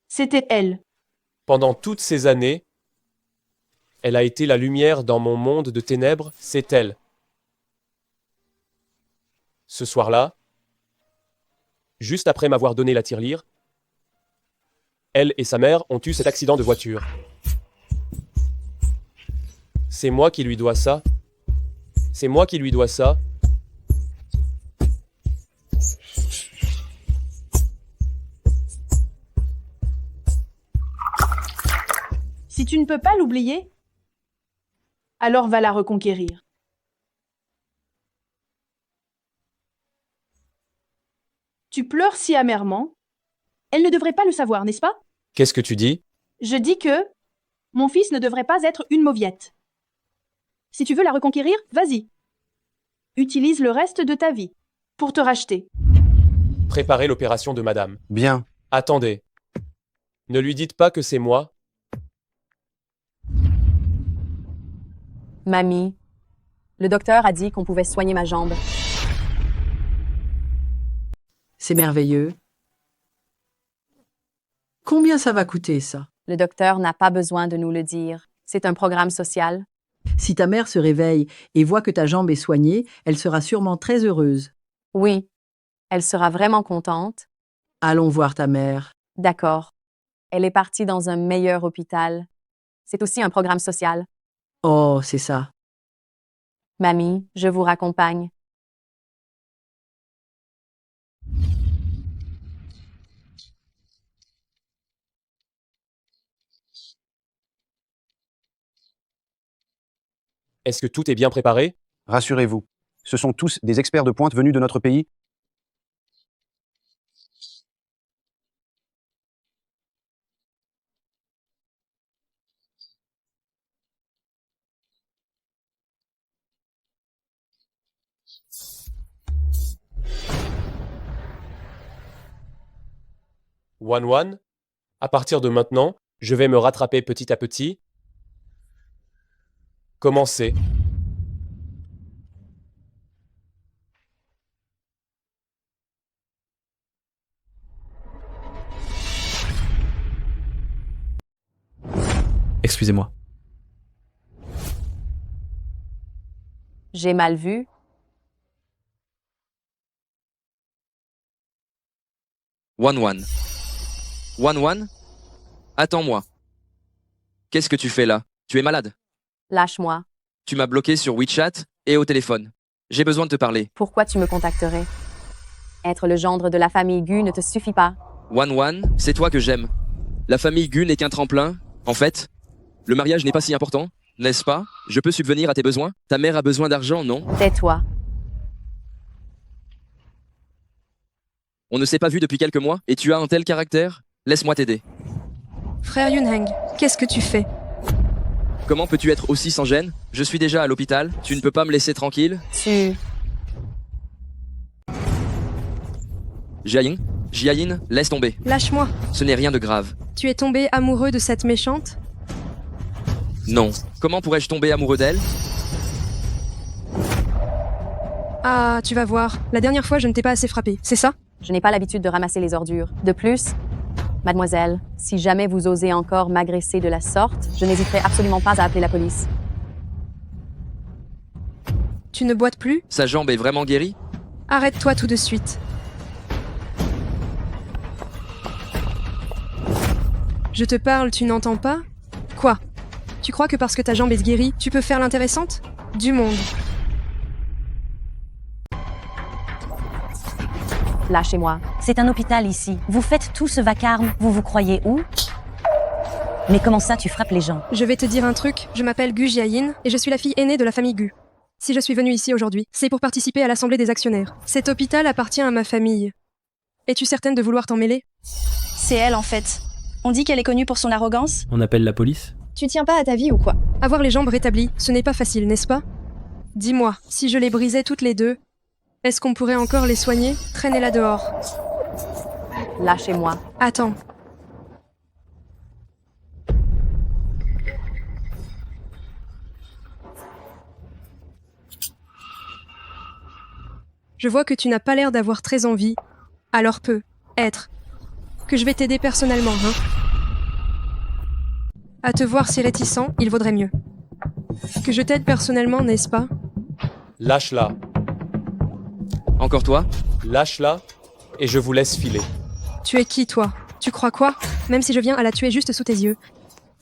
C'était elle. Pendant toutes ces années, elle a été la lumière dans mon monde de ténèbres, c'est elle. Ce soir-là, juste après m'avoir donné la tirelire, elle et sa mère ont eu cet accident de voiture. C'est moi qui lui dois ça. C'est moi qui lui dois ça. Si tu ne peux pas l'oublier, alors va la reconquérir. Tu pleures si amèrement. Elle ne devrait pas le savoir, n'est-ce pas? Qu'est-ce que tu dis? Je dis que mon fils ne devrait pas être une mauviette. Si tu veux la reconquérir, vas-y. Utilise le reste de ta vie pour te racheter. Préparez l'opération de madame. Bien. Attendez. Ne lui dites pas que c'est moi. Mamie, le docteur a dit qu'on pouvait soigner ma jambe. C'est merveilleux. Combien ça va coûter, ça? Le docteur n'a pas besoin de nous le dire. C'est un programme social. Si ta mère se réveille et voit que ta jambe est soignée, elle sera sûrement très heureuse. Oui, elle sera vraiment contente. Allons voir ta mère. D'accord. Elle est partie dans un meilleur hôpital. C'est aussi un programme social. Oh, c'est ça. Mamie, je vous raccompagne. Est-ce que tout est bien préparé? Rassurez-vous, ce sont tous des experts de pointe venus de notre pays. One, à partir de maintenant, je vais me rattraper petit à petit. Commencez. Excusez-moi. J'ai mal vu. One, attends-moi. Qu'est-ce que tu fais là? Tu es malade? Lâche-moi. Tu m'as bloqué sur WeChat et au téléphone. J'ai besoin de te parler. Pourquoi tu me contacterais? Être le gendre de la famille Gu ne te suffit pas. One, c'est toi que j'aime. La famille Gu n'est qu'un tremplin. En fait, le mariage n'est pas si important, n'est-ce pas? Je peux subvenir à tes besoins? Ta mère a besoin d'argent, non? Tais-toi. On ne s'est pas vu depuis quelques mois et tu as un tel caractère? Laisse-moi t'aider. Frère Yunheng, qu'est-ce que tu fais? Comment peux-tu être aussi sans gêne? Je suis déjà à l'hôpital, tu ne peux pas me laisser tranquille? Jiayin, laisse tomber. Lâche-moi. Ce n'est rien de grave. Tu es tombé amoureux de cette méchante? Non. Comment pourrais-je tomber amoureux d'elle? Ah, tu vas voir. La dernière fois, je ne t'ai pas assez frappé, c'est ça? Je n'ai pas l'habitude de ramasser les ordures. De plus, mademoiselle, si jamais vous osez encore m'agresser de la sorte, je n'hésiterai absolument pas à appeler la police. Tu ne boites plus? Sa jambe est vraiment guérie? Arrête-toi tout de suite. Je te parle, tu n'entends pas? Quoi? Tu crois que parce que ta jambe est guérie, tu peux faire l'intéressante? Du monde. Lâchez-moi. C'est un hôpital ici. Vous faites tout ce vacarme, vous vous croyez où? Mais comment ça tu frappes les gens? Je vais te dire un truc, je m'appelle Gu Jiayin et je suis la fille aînée de la famille Gu. Si je suis venue ici aujourd'hui, c'est pour participer à l'assemblée des actionnaires. Cet hôpital appartient à ma famille. Es-tu certaine de vouloir t'en mêler? C'est elle en fait. On dit qu'elle est connue pour son arrogance. On appelle la police? Tu tiens pas à ta vie ou quoi? Avoir les jambes rétablies, ce n'est pas facile, n'est-ce pas? Dis-moi, si je les brisais toutes les deux, est-ce qu'on pourrait encore les soigner? Traînez-la dehors. Lâchez-moi. Attends. Je vois que tu n'as pas l'air d'avoir très envie. Alors être que je vais t'aider personnellement, hein? À te voir si réticent, il vaudrait mieux. Que je t'aide personnellement, n'est-ce pas? Lâche-la. Encore toi? Lâche-la et je vous laisse filer. Tu es qui, toi? Tu crois quoi? Même si je viens à la tuer juste sous tes yeux,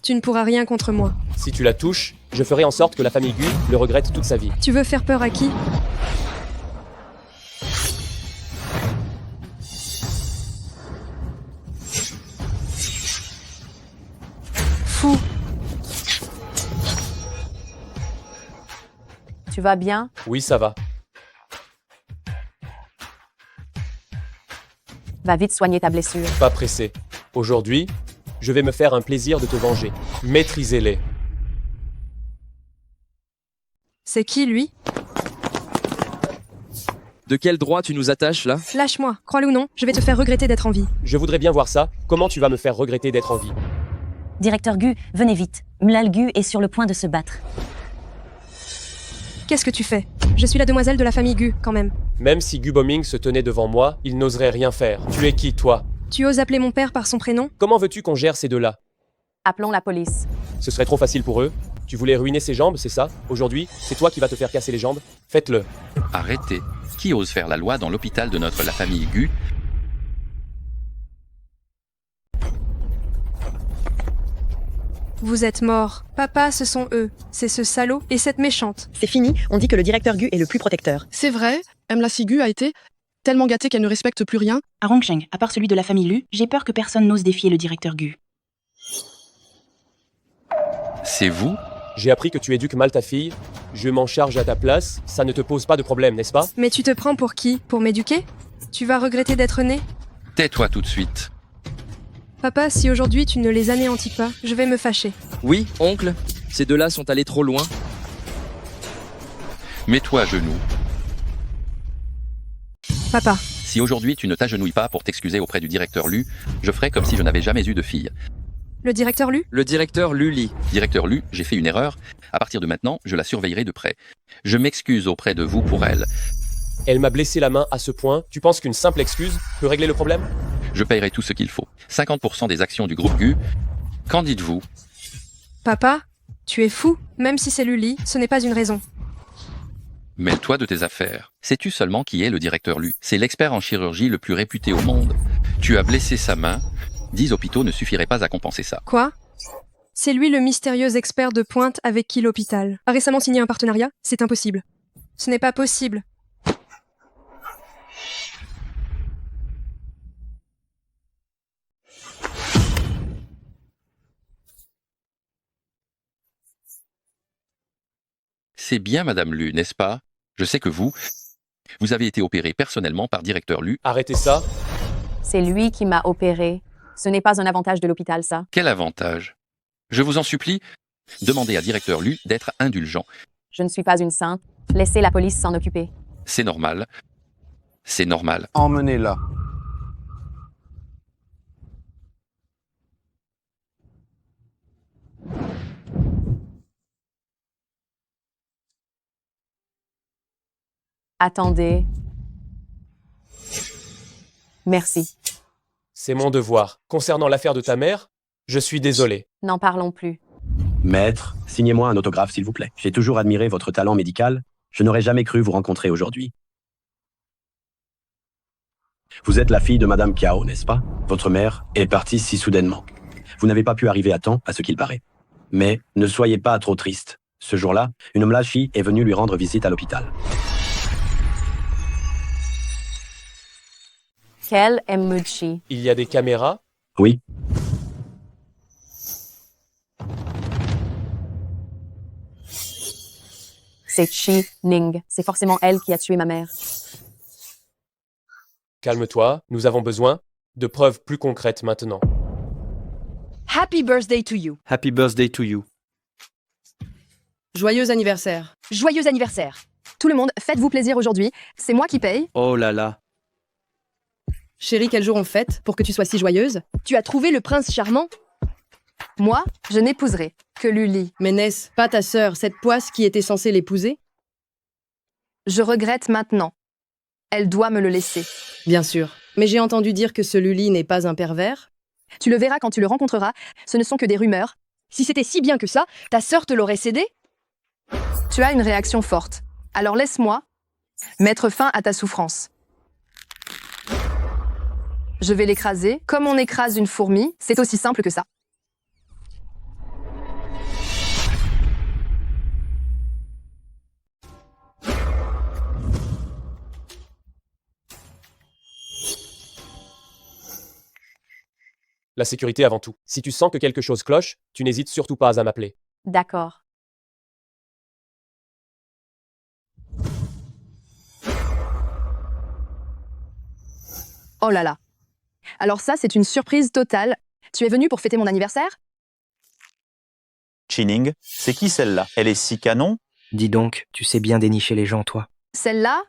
tu ne pourras rien contre moi. Si tu la touches, je ferai en sorte que la famille Gu le regrette toute sa vie. Tu veux faire peur à qui? Fou. Tu vas bien? Oui, ça va. Va vite soigner ta blessure. Pas pressé. Aujourd'hui, je vais me faire un plaisir de te venger. Maîtrisez-les. C'est qui, lui? De quel droit tu nous attaches là? Lâche-moi, crois-le ou non, je vais te faire regretter d'être en vie. Je voudrais bien voir ça. Comment tu vas me faire regretter d'être en vie? Directeur Gu, venez vite. Mlal Gu est sur le point de se battre. Qu'est-ce que tu fais? Je suis la demoiselle de la famille Gu, quand même. Même si Gu Boming se tenait devant moi, il n'oserait rien faire. Tu es qui, toi? Tu oses appeler mon père par son prénom? Comment veux-tu qu'on gère ces deux-là? Appelons la police. Ce serait trop facile pour eux. Tu voulais ruiner ses jambes, c'est ça? Aujourd'hui, c'est toi qui vas te faire casser les jambes? Faites-le. Arrêtez. Qui ose faire la loi dans l'hôpital de la famille Gu? Vous êtes mort. Papa, ce sont eux. C'est ce salaud et cette méchante. C'est fini, on dit que le directeur Gu est le plus protecteur. C'est vrai, Mlassi Gu a été tellement gâtée qu'elle ne respecte plus rien. À Rongsheng, à part celui de la famille Lu, j'ai peur que personne n'ose défier le directeur Gu. C'est vous? J'ai appris que tu éduques mal ta fille. Je m'en charge à ta place. Ça ne te pose pas de problème, n'est-ce pas? Mais tu te prends pour qui? Pour m'éduquer? Tu vas regretter d'être né? Tais-toi tout de suite. Papa, si aujourd'hui tu ne les anéantis pas, je vais me fâcher. Oui, oncle, ces deux-là sont allés trop loin. Mets-toi à genoux. Papa. Si aujourd'hui tu ne t'agenouilles pas pour t'excuser auprès du directeur Lu, je ferai comme si je n'avais jamais eu de fille. Le directeur Lu? Le directeur Luli. Directeur Lu, j'ai fait une erreur. À partir de maintenant, je la surveillerai de près. Je m'excuse auprès de vous pour elle. Elle m'a blessé la main à ce point. Tu penses qu'une simple excuse peut régler le problème? Je paierai tout ce qu'il faut. 50% des actions du groupe Gu. Qu'en dites-vous? Papa, tu es fou. Même si c'est Luli, ce n'est pas une raison. Mêle-toi de tes affaires. Sais-tu seulement qui est le directeur Lu? C'est l'expert en chirurgie le plus réputé au monde. Tu as blessé sa main. 10 hôpitaux ne suffiraient pas à compenser ça. Quoi? C'est lui le mystérieux expert de pointe avec qui l'hôpital a récemment signé un partenariat? C'est impossible. Ce n'est pas possible. C'est bien, Madame Lu, n'est-ce pas? Je sais que vous avez été opéré personnellement par directeur Lu. Arrêtez ça. C'est lui qui m'a opéré. Ce n'est pas un avantage de l'hôpital, ça. Quel avantage? Je vous en supplie, demandez à directeur Lu d'être indulgent. Je ne suis pas une sainte. Laissez la police s'en occuper. C'est normal. C'est normal. Emmenez-la. Attendez. Merci. C'est mon devoir. Concernant l'affaire de ta mère, je suis désolé. N'en parlons plus. Maître, signez-moi un autographe, s'il vous plaît. J'ai toujours admiré votre talent médical. Je n'aurais jamais cru vous rencontrer aujourd'hui. Vous êtes la fille de Madame Kiao, n'est-ce pas? Votre mère est partie si soudainement. Vous n'avez pas pu arriver à temps, à ce qu'il paraît. Mais ne soyez pas trop triste. Ce jour-là, une Mlashi est venue lui rendre visite à l'hôpital. Quel Mmuchi? Il y a des caméras? Oui. C'est Chi Ning. C'est forcément elle qui a tué ma mère. Calme-toi, nous avons besoin de preuves plus concrètes maintenant. Happy birthday to you. Happy birthday to you. Joyeux anniversaire. Joyeux anniversaire. Tout le monde, faites-vous plaisir aujourd'hui. C'est moi qui paye. Oh là là. Chérie, quel jour on fête pour que tu sois si joyeuse? Tu as trouvé le prince charmant? Moi, je n'épouserai que Luli. Mais n'est-ce pas ta sœur, cette poisse qui était censée l'épouser? Je regrette maintenant. Elle doit me le laisser. Bien sûr. Mais j'ai entendu dire que ce Luli n'est pas un pervers. Tu le verras quand tu le rencontreras. Ce ne sont que des rumeurs. Si c'était si bien que ça, ta sœur te l'aurait cédé? Tu as une réaction forte. Alors laisse-moi mettre fin à ta souffrance. Je vais l'écraser comme on écrase une fourmi. C'est aussi simple que ça. La sécurité avant tout. Si tu sens que quelque chose cloche, tu n'hésites surtout pas à m'appeler. D'accord. Oh là là. Alors ça, c'est une surprise totale. Tu es venu pour fêter mon anniversaire? Chining, c'est qui celle-là? Elle est si canon? Dis donc, tu sais bien dénicher les gens, toi. Celle-là,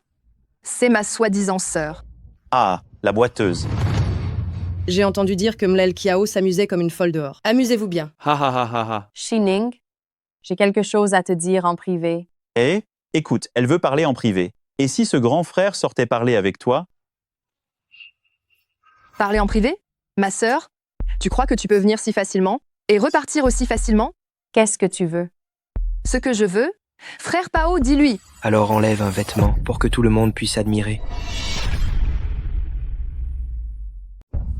c'est ma soi-disant sœur. Ah, la boiteuse. J'ai entendu dire que Mlel Kiao s'amusait comme une folle dehors. Amusez-vous bien. Ha ha ha ha ha. Shining, j'ai quelque chose à te dire en privé. Eh, écoute, elle veut parler en privé. Et si ce grand frère sortait parler avec toi? Parler en privé? Ma sœur? Tu crois que tu peux venir si facilement? Et repartir aussi facilement? Qu'est-ce que tu veux? Ce que je veux? Frère Pao, dis-lui. Alors enlève un vêtement pour que tout le monde puisse admirer.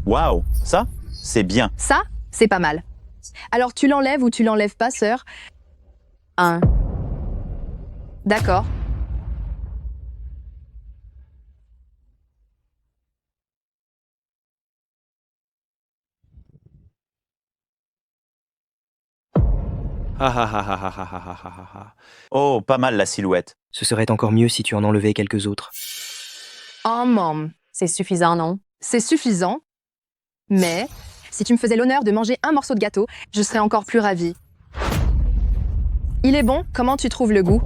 Waouh, ça, c'est bien. Ça, c'est pas mal. Alors tu l'enlèves ou tu l'enlèves pas, sœur? D'accord. Ha ha ha ha ha ha ha ha ha ha. Oh, pas mal la silhouette. Ce serait encore mieux si tu en enlevais quelques autres. Oh, mom. C'est suffisant, non? C'est suffisant. Mais, si tu me faisais l'honneur de manger un morceau de gâteau, je serais encore plus ravie. Il est bon? Comment tu trouves le goût?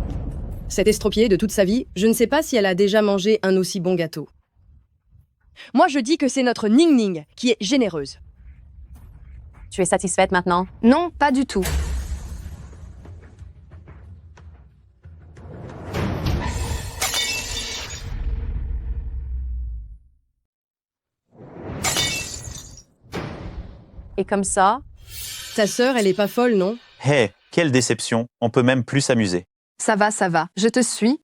Cette estropiée de toute sa vie, je ne sais pas si elle a déjà mangé un aussi bon gâteau. Moi, je dis que c'est notre Ning Ning qui est généreuse. Tu es satisfaite maintenant? Non, pas du tout. Et comme ça? Ta sœur, elle est pas folle, non? Hé, quelle déception. On peut même plus s'amuser. Ça va, je te suis.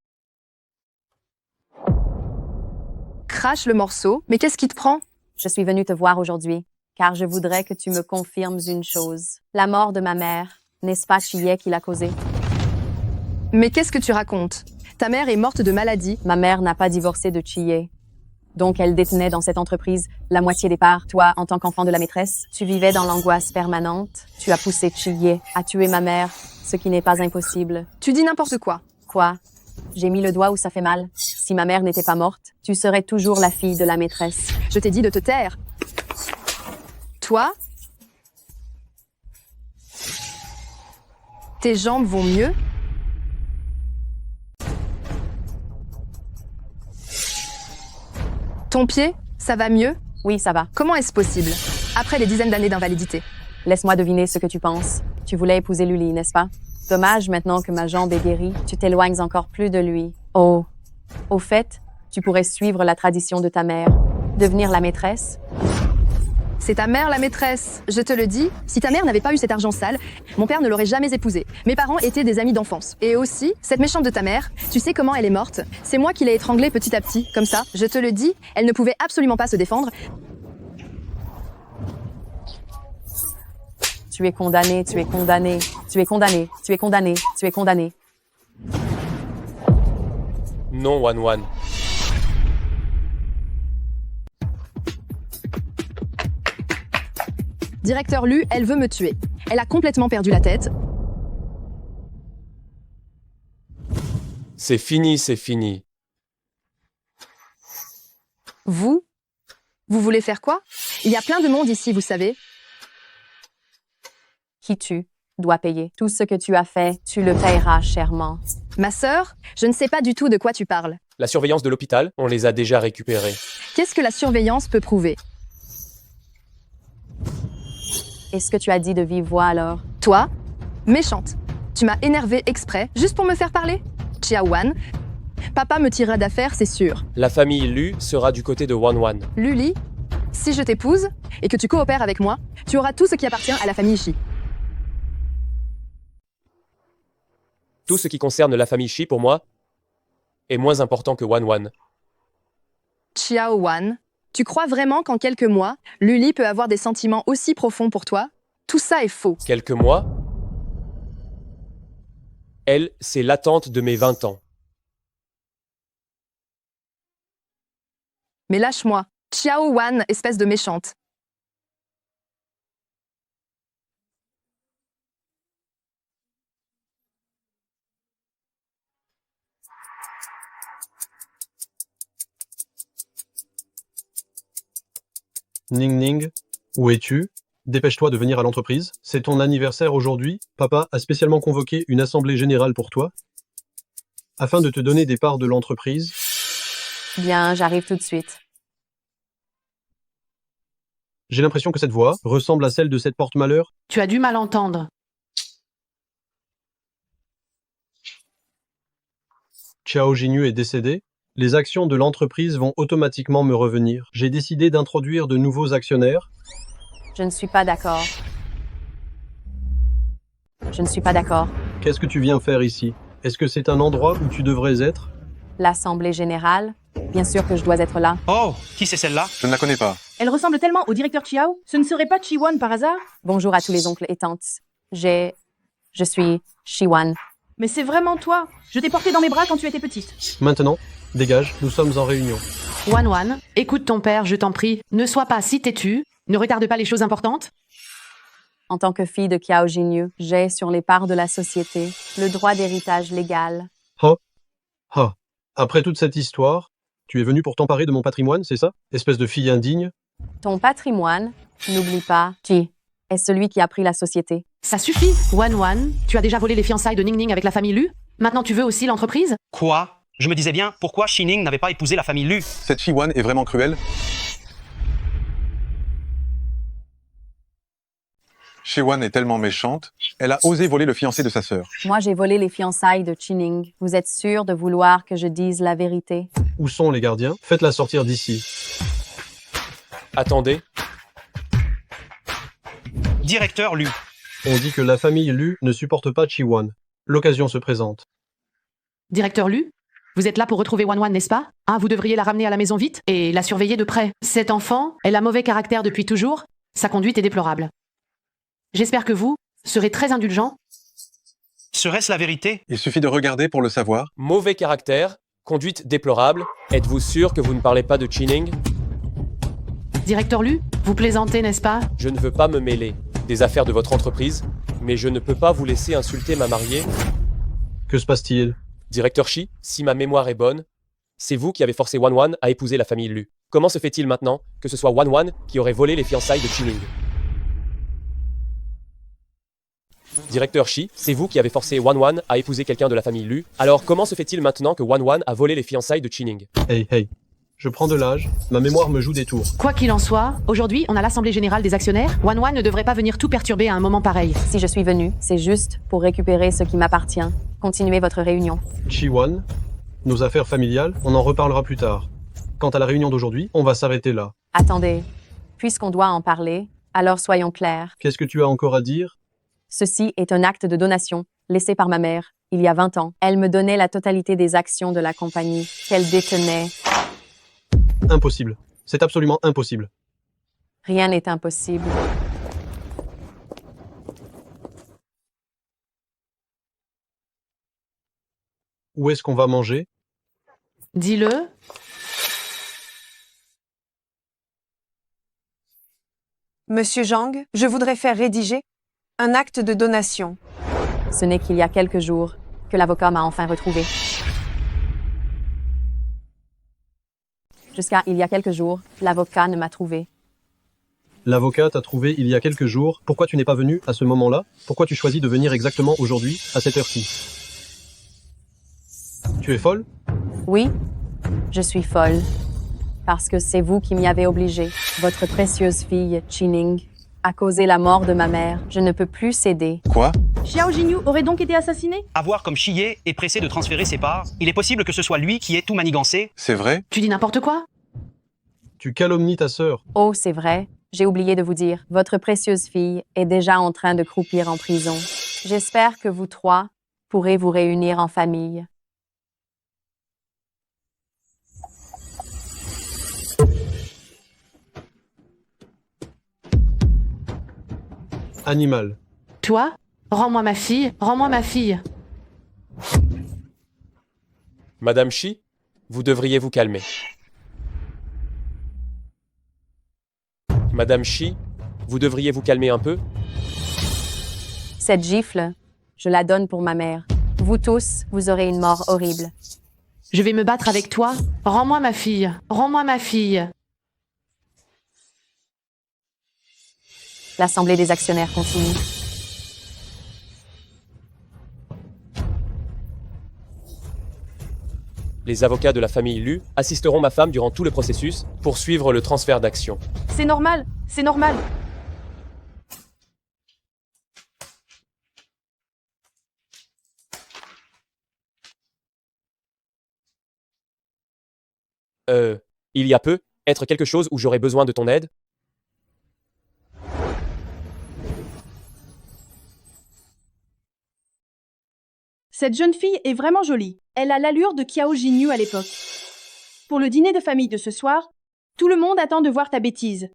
Crache le morceau, mais qu'est-ce qui te prend? Je suis venue te voir aujourd'hui, car je voudrais que tu me confirmes une chose. La mort de ma mère, n'est-ce pas Chie qui l'a causée? Mais qu'est-ce que tu racontes? Ta mère est morte de maladie. Ma mère n'a pas divorcé de Chie. Donc elle détenait dans cette entreprise la moitié des parts. Toi, en tant qu'enfant de la maîtresse, tu vivais dans l'angoisse permanente. Tu as poussé Chie à tuer ma mère, ce qui n'est pas impossible. Tu dis n'importe quoi. Quoi? J'ai mis le doigt où ça fait mal. Si ma mère n'était pas morte, tu serais toujours la fille de la maîtresse. Je t'ai dit de te taire. Toi? Tes jambes vont mieux? Ton pied, ça va mieux? Oui, ça va. Comment est-ce possible? Après les dizaines d'années d'invalidité. Laisse-moi deviner ce que tu penses. Tu voulais épouser Luli, n'est-ce pas? Dommage, maintenant que ma jambe est guérie, tu t'éloignes encore plus de lui. Oh. Au fait, tu pourrais suivre la tradition de ta mère. Devenir la maîtresse? C'est ta mère la maîtresse. Je te le dis, si ta mère n'avait pas eu cet argent sale, mon père ne l'aurait jamais épousée. Mes parents étaient des amis d'enfance. Et aussi, cette méchante de ta mère, tu sais comment elle est morte? C'est moi qui l'ai étranglée petit à petit, comme ça. Je te le dis, elle ne pouvait absolument pas se défendre. Tu es condamné, tu es condamné, tu es condamné, tu es condamné, tu es condamné. Non, Wan Wan. Directeur Lu, elle veut me tuer. Elle a complètement perdu la tête. C'est fini, c'est fini. Vous voulez faire quoi? Il y a plein de monde ici, vous savez. Qui tue doit payer. Tout ce que tu as fait, tu le payeras chèrement. Ma sœur, je ne sais pas du tout de quoi tu parles. La surveillance de l'hôpital, on les a déjà récupérés. Qu'est-ce que la surveillance peut prouver? Est-ce que tu as dit de vive voix alors? Toi, méchante. Tu m'as énervée exprès, juste pour me faire parler? Chia Wan, papa me tirera d'affaire, c'est sûr. La famille Lu sera du côté de Wan Wan. Luli, si je t'épouse et que tu coopères avec moi, tu auras tout ce qui appartient à la famille Shi. Tout ce qui concerne la famille Shi, pour moi, est moins important que Wan Wan. Chia Wan, tu crois vraiment qu'en quelques mois, Luli peut avoir des sentiments aussi profonds pour toi? Tout ça est faux. Quelques mois? Elle, c'est l'attente de mes 20 ans. Mais lâche-moi. Chiao Wan, espèce de méchante. Ning Ning, où es-tu? Dépêche-toi de venir à l'entreprise. C'est ton anniversaire aujourd'hui. Papa a spécialement convoqué une assemblée générale pour toi, afin de te donner des parts de l'entreprise. Bien, j'arrive tout de suite. J'ai l'impression que cette voix ressemble à celle de cette porte-malheur. Tu as du mal à entendre. Xiao Jinyu est décédé. Les actions de l'entreprise vont automatiquement me revenir. J'ai décidé d'introduire de nouveaux actionnaires. Je ne suis pas d'accord. Je ne suis pas d'accord. Qu'est-ce que tu viens faire ici? Est-ce que c'est un endroit où tu devrais être? L'Assemblée générale? Bien sûr que je dois être là. Oh, qui c'est celle-là? Je ne la connais pas. Elle ressemble tellement au directeur Chiao. Ce ne serait pas Chiwan par hasard? Bonjour à tous les oncles et tantes. Je suis Shiwan. Mais c'est vraiment toi. Je t'ai porté dans mes bras quand tu étais petite. Maintenant, dégage, nous sommes en réunion. Wan Wan, écoute ton père, je t'en prie. Ne sois pas si têtu. Ne retarde pas les choses importantes. En tant que fille de Xiao Jinyu, j'ai sur les parts de la société le droit d'héritage légal. Ha. Après toute cette histoire, tu es venu pour t'emparer de mon patrimoine, c'est ça? Espèce de fille indigne. Ton patrimoine, n'oublie pas, qui est celui qui a pris la société. Ça suffit, Wan Wan. Tu as déjà volé les fiançailles de Ning Ning avec la famille Lu. Maintenant tu veux aussi l'entreprise? Quoi? Je me disais bien, pourquoi Shining n'avait pas épousé la famille Lu? Cette Chiwan est vraiment cruelle. Chiwan est tellement méchante, elle a osé voler le fiancé de sa sœur. Moi, j'ai volé les fiançailles de Chining. Vous êtes sûr de vouloir que je dise la vérité? Où sont les gardiens? Faites-la sortir d'ici. Attendez. Directeur Lu. On dit que la famille Lu ne supporte pas Chiwan. L'occasion se présente. Directeur Lu, vous êtes là pour retrouver Wan Wan, n'est-ce pas? Ah, vous devriez la ramener à la maison vite et la surveiller de près. Cet enfant, elle a mauvais caractère depuis toujours. Sa conduite est déplorable. J'espère que vous serez très indulgent. Serait-ce la vérité? Il suffit de regarder pour le savoir. Mauvais caractère, conduite déplorable. Êtes-vous sûr que vous ne parlez pas de Chining? Directeur Lu, vous plaisantez, n'est-ce pas? Je ne veux pas me mêler des affaires de votre entreprise, mais je ne peux pas vous laisser insulter ma mariée. Que se passe-t-il? Directeur Shi, si ma mémoire est bonne, c'est vous qui avez forcé Wan Wan à épouser la famille Lu. Comment se fait-il maintenant que ce soit Wan Wan qui aurait volé les fiançailles de Chining? Directeur Shi, c'est vous qui avez forcé Wan Wan à épouser quelqu'un de la famille Lu. Alors comment se fait-il maintenant que Wan Wan a volé les fiançailles de Chining? Hey. Je prends de l'âge, ma mémoire me joue des tours. Quoi qu'il en soit, aujourd'hui, on a l'Assemblée Générale des actionnaires. Wan Wan ne devrait pas venir tout perturber à un moment pareil. Si je suis venue, c'est juste pour récupérer ce qui m'appartient. Continuez votre réunion. Chiwan, nos affaires familiales, on en reparlera plus tard. Quant à la réunion d'aujourd'hui, on va s'arrêter là. Attendez. Puisqu'on doit en parler, alors soyons clairs. Qu'est-ce que tu as encore à dire? Ceci est un acte de donation, laissé par ma mère, il y a 20 ans. Elle me donnait la totalité des actions de la compagnie qu'elle détenait. Impossible. C'est absolument impossible. Rien n'est impossible. Où est-ce qu'on va manger? Dis-le. Monsieur Zhang, je voudrais faire rédiger un acte de donation. Ce n'est qu'il y a quelques jours que l'avocat m'a enfin retrouvé. Jusqu'à il y a quelques jours, l'avocat ne m'a trouvé. L'avocat t'a trouvé il y a quelques jours. Pourquoi tu n'es pas venu à ce moment-là? Pourquoi tu choisis de venir exactement aujourd'hui, à cette heure-ci? Tu es folle? Oui, je suis folle. Parce que c'est vous qui m'y avez obligée. Votre précieuse fille, Chining, a causé la mort de ma mère. Je ne peux plus céder. Quoi? Xiao Jinyu aurait donc été assassiné? À voir comme Shiye est pressé de transférer ses parts, il est possible que ce soit lui qui ait tout manigancé. C'est vrai? Tu dis n'importe quoi? Tu calomnies ta sœur. Oh, c'est vrai. J'ai oublié de vous dire. Votre précieuse fille est déjà en train de croupir en prison. J'espère que vous trois pourrez vous réunir en famille. Animal. Toi? Rends-moi ma fille, rends-moi ma fille. Madame Shi, vous devriez vous calmer. Madame Shi, vous devriez vous calmer un peu. Cette gifle, je la donne pour ma mère. Vous tous, vous aurez une mort horrible. Je vais me battre avec toi. Rends-moi ma fille, rends-moi ma fille. L'assemblée des actionnaires continue. Les avocats de la famille Lu assisteront ma femme durant tout le processus pour suivre le transfert d'actions. C'est normal, c'est normal. Il y a peu, être quelque chose où j'aurais besoin de ton aide? Cette jeune fille est vraiment jolie. Elle a l'allure de Kiao Jinyu à l'époque. Pour le dîner de famille de ce soir, tout le monde attend de voir ta bêtise.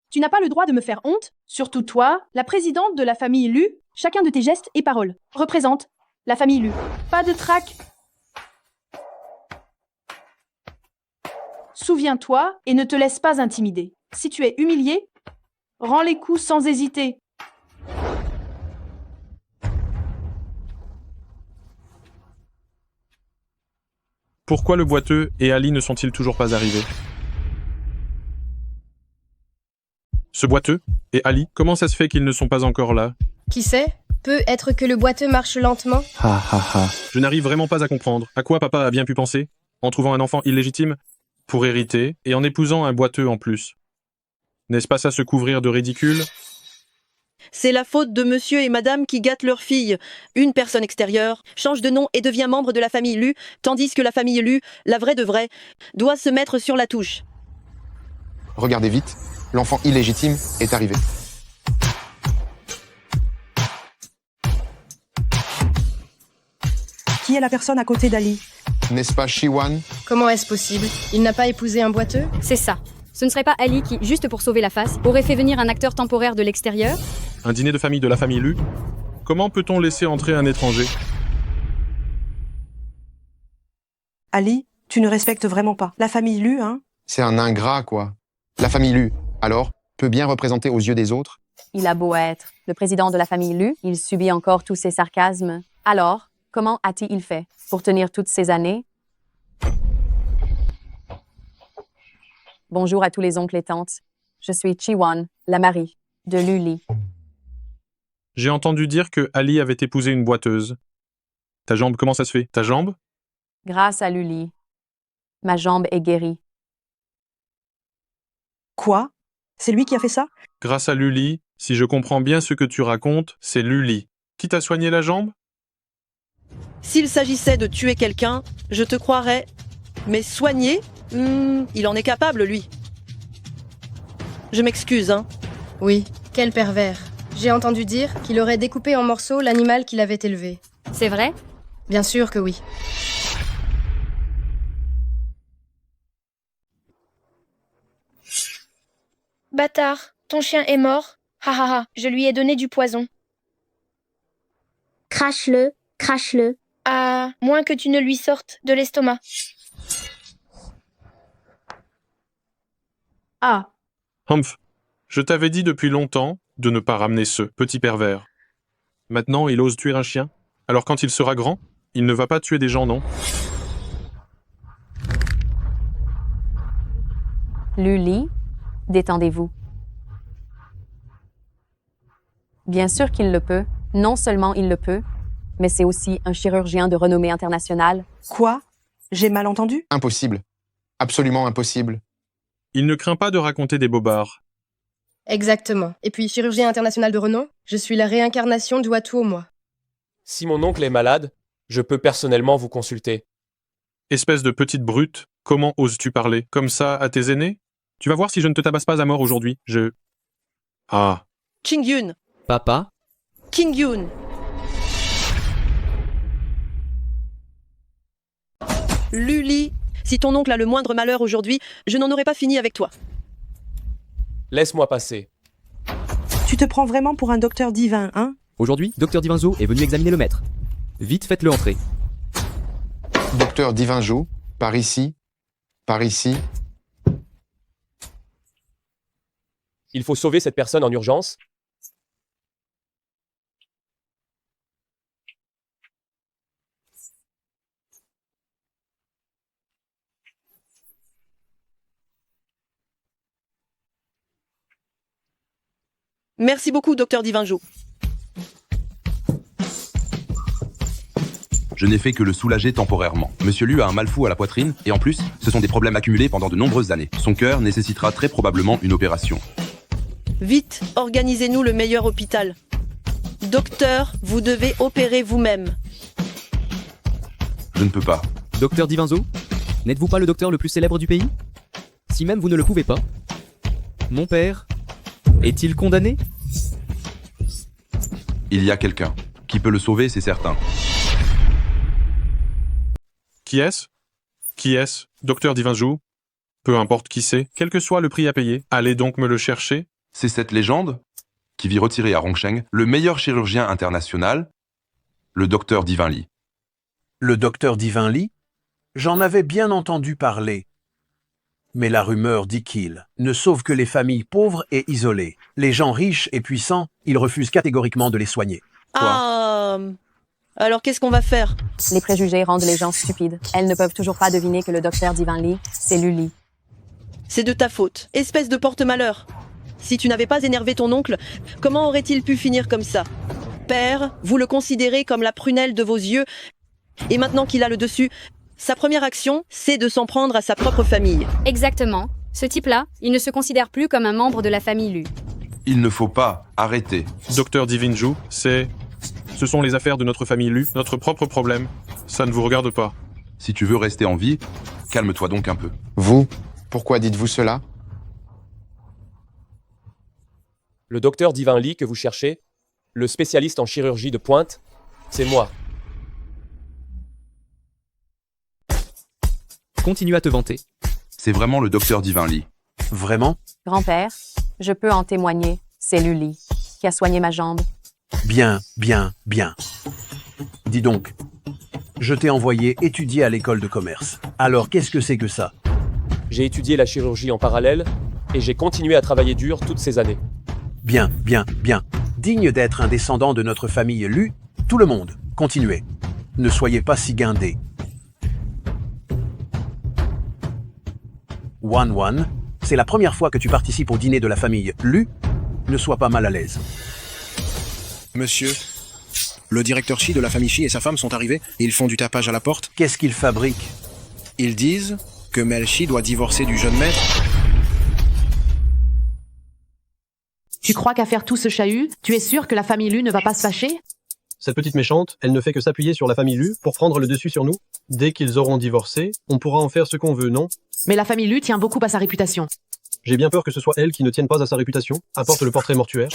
Tu n'as pas le droit de me faire honte, surtout toi, la présidente de la famille Lu. Chacun de tes gestes et paroles représente la famille Lu. Pas de trac. Souviens-toi et ne te laisse pas intimider. Si tu es humilié, rends les coups sans hésiter. Pourquoi le boiteux et Ali ne sont-ils toujours pas arrivés? Ce boiteux et Ali, comment ça se fait qu'ils ne sont pas encore là? Qui sait? Peut être que le boiteux marche lentement. Je n'arrive vraiment pas à comprendre. À quoi papa a bien pu penser? En trouvant un enfant illégitime? Pour hériter, et en épousant un boiteux en plus. N'est-ce pas ça se couvrir de ridicule? C'est la faute de monsieur et madame qui gâtent leur fille. Une personne extérieure change de nom et devient membre de la famille Lu, tandis que la famille Lu, la vraie de vraie, doit se mettre sur la touche. Regardez vite, l'enfant illégitime est arrivé. Qui est la personne à côté d'Ali? N'est-ce pas Shiwan? Comment est-ce possible? Il n'a pas épousé un boiteux? C'est ça. Ce ne serait pas Ali qui, juste pour sauver la face, aurait fait venir un acteur temporaire de l'extérieur? Un dîner de famille de la famille Lu? Comment peut-on laisser entrer un étranger? Ali, tu ne respectes vraiment pas la famille Lu, hein? C'est un ingrat, quoi. La famille Lu, alors, peut bien représenter aux yeux des autres? Il a beau être le président de la famille Lu, il subit encore tous ces sarcasmes. Alors, comment a-t-il fait pour tenir toutes ces années? Bonjour à tous les oncles et tantes. Je suis Chiwan, la Marie, de Luli. J'ai entendu dire que Ali avait épousé une boiteuse. Ta jambe, comment ça se fait? Ta jambe? Grâce à Luli, ma jambe est guérie. Quoi? C'est lui qui a fait ça? Grâce à Luli, si je comprends bien ce que tu racontes, c'est Luli. Qui t'a soigné la jambe? S'il s'agissait de tuer quelqu'un, je te croirais. Mais soigner? Il en est capable, lui. Je m'excuse, hein. Oui, quel pervers. J'ai entendu dire qu'il aurait découpé en morceaux l'animal qu'il avait élevé. C'est vrai? Bien sûr que oui. Bâtard, ton chien est mort. Ha ha ha, je lui ai donné du poison. Crache-le, crache-le. À moins que tu ne lui sortes de l'estomac. Ah, Humph, je t'avais dit depuis longtemps de ne pas ramener ce petit pervers. Maintenant, il ose tuer un chien? Alors quand il sera grand, il ne va pas tuer des gens, non? Luli, détendez-vous. Bien sûr qu'il le peut. Non seulement il le peut, mais c'est aussi un chirurgien de renommée internationale. Quoi? J'ai mal entendu? Impossible. Absolument impossible. Il ne craint pas de raconter des bobards. Exactement. Et puis, chirurgien international de renom, je suis la réincarnation du Watu moi. Si mon oncle est malade, je peux personnellement vous consulter. Espèce de petite brute, comment oses-tu parler comme ça à tes aînés? Tu vas voir si je ne te tabasse pas à mort aujourd'hui. Ah. King Yun. Papa? King Yun. Luli, si ton oncle a le moindre malheur aujourd'hui, je n'en aurais pas fini avec toi. Laisse-moi passer. Tu te prends vraiment pour un docteur divin, hein? Aujourd'hui, Docteur Divinzo est venu examiner le maître. Vite, faites-le entrer. Docteur Divinjo, par ici, par ici. Il faut sauver cette personne en urgence. Merci beaucoup, docteur Divinjo. Je n'ai fait que le soulager temporairement. Monsieur Lu a un mal fou à la poitrine, et en plus, ce sont des problèmes accumulés pendant de nombreuses années. Son cœur nécessitera très probablement une opération. Vite, organisez-nous le meilleur hôpital. Docteur, vous devez opérer vous-même. Je ne peux pas. Docteur Divinzo, n'êtes-vous pas le docteur le plus célèbre du pays? Si même vous ne le pouvez pas, mon père est-il condamné? Il y a quelqu'un qui peut le sauver, c'est certain. Qui est-ce? Qui est-ce? Docteur Divinjo? Peu importe qui c'est, quel que soit le prix à payer, allez donc me le chercher. C'est cette légende qui vit retiré à Rongsheng le meilleur chirurgien international, le docteur Divin Li. Le docteur Divin Li? J'en avais bien entendu parler. Mais la rumeur dit qu'il ne sauve que les familles pauvres et isolées. Les gens riches et puissants, il refuse catégoriquement de les soigner. Alors qu'est-ce qu'on va faire? Les préjugés rendent les gens stupides. Elles ne peuvent toujours pas deviner que le docteur Divin Li, c'est Luli. C'est de ta faute, espèce de porte-malheur. Si tu n'avais pas énervé ton oncle, comment aurait-il pu finir comme ça? Père, vous le considérez comme la prunelle de vos yeux, et maintenant qu'il a le dessus, sa première action, c'est de s'en prendre à sa propre famille. Exactement. Ce type-là, il ne se considère plus comme un membre de la famille Lu. Il ne faut pas arrêter. Docteur Divinjo, ce sont les affaires de notre famille Lu, notre propre problème. Ça ne vous regarde pas. Si tu veux rester en vie, calme-toi donc un peu. Vous, pourquoi dites-vous cela? Le docteur Divin Li que vous cherchez, le spécialiste en chirurgie de pointe, c'est moi. Continue à te vanter. C'est vraiment le docteur Divin Li. Vraiment? Grand-père, je peux en témoigner, c'est Luli qui a soigné ma jambe. Bien, bien, bien. Dis donc, je t'ai envoyé étudier à l'école de commerce. Alors qu'est-ce que c'est que ça? J'ai étudié la chirurgie en parallèle et j'ai continué à travailler dur toutes ces années. Bien, bien, bien. Digne d'être un descendant de notre famille Lu, tout le monde, continuez. Ne soyez pas si guindés. Wan, c'est la première fois que tu participes au dîner de la famille Lu. Ne sois pas mal à l'aise. Monsieur, le directeur Shi de la famille Shi et sa femme sont arrivés et ils font du tapage à la porte. Qu'est-ce qu'ils fabriquent? Ils disent que Mel Shi doit divorcer du jeune maître. Tu crois qu'à faire tout ce chahut, tu es sûr que la famille Lu ne va pas se fâcher? Cette petite méchante, elle ne fait que s'appuyer sur la famille Lu pour prendre le dessus sur nous. Dès qu'ils auront divorcé, on pourra en faire ce qu'on veut, non? Mais la famille Lu tient beaucoup à sa réputation. J'ai bien peur que ce soit elle qui ne tienne pas à sa réputation. Apporte le portrait mortuaire.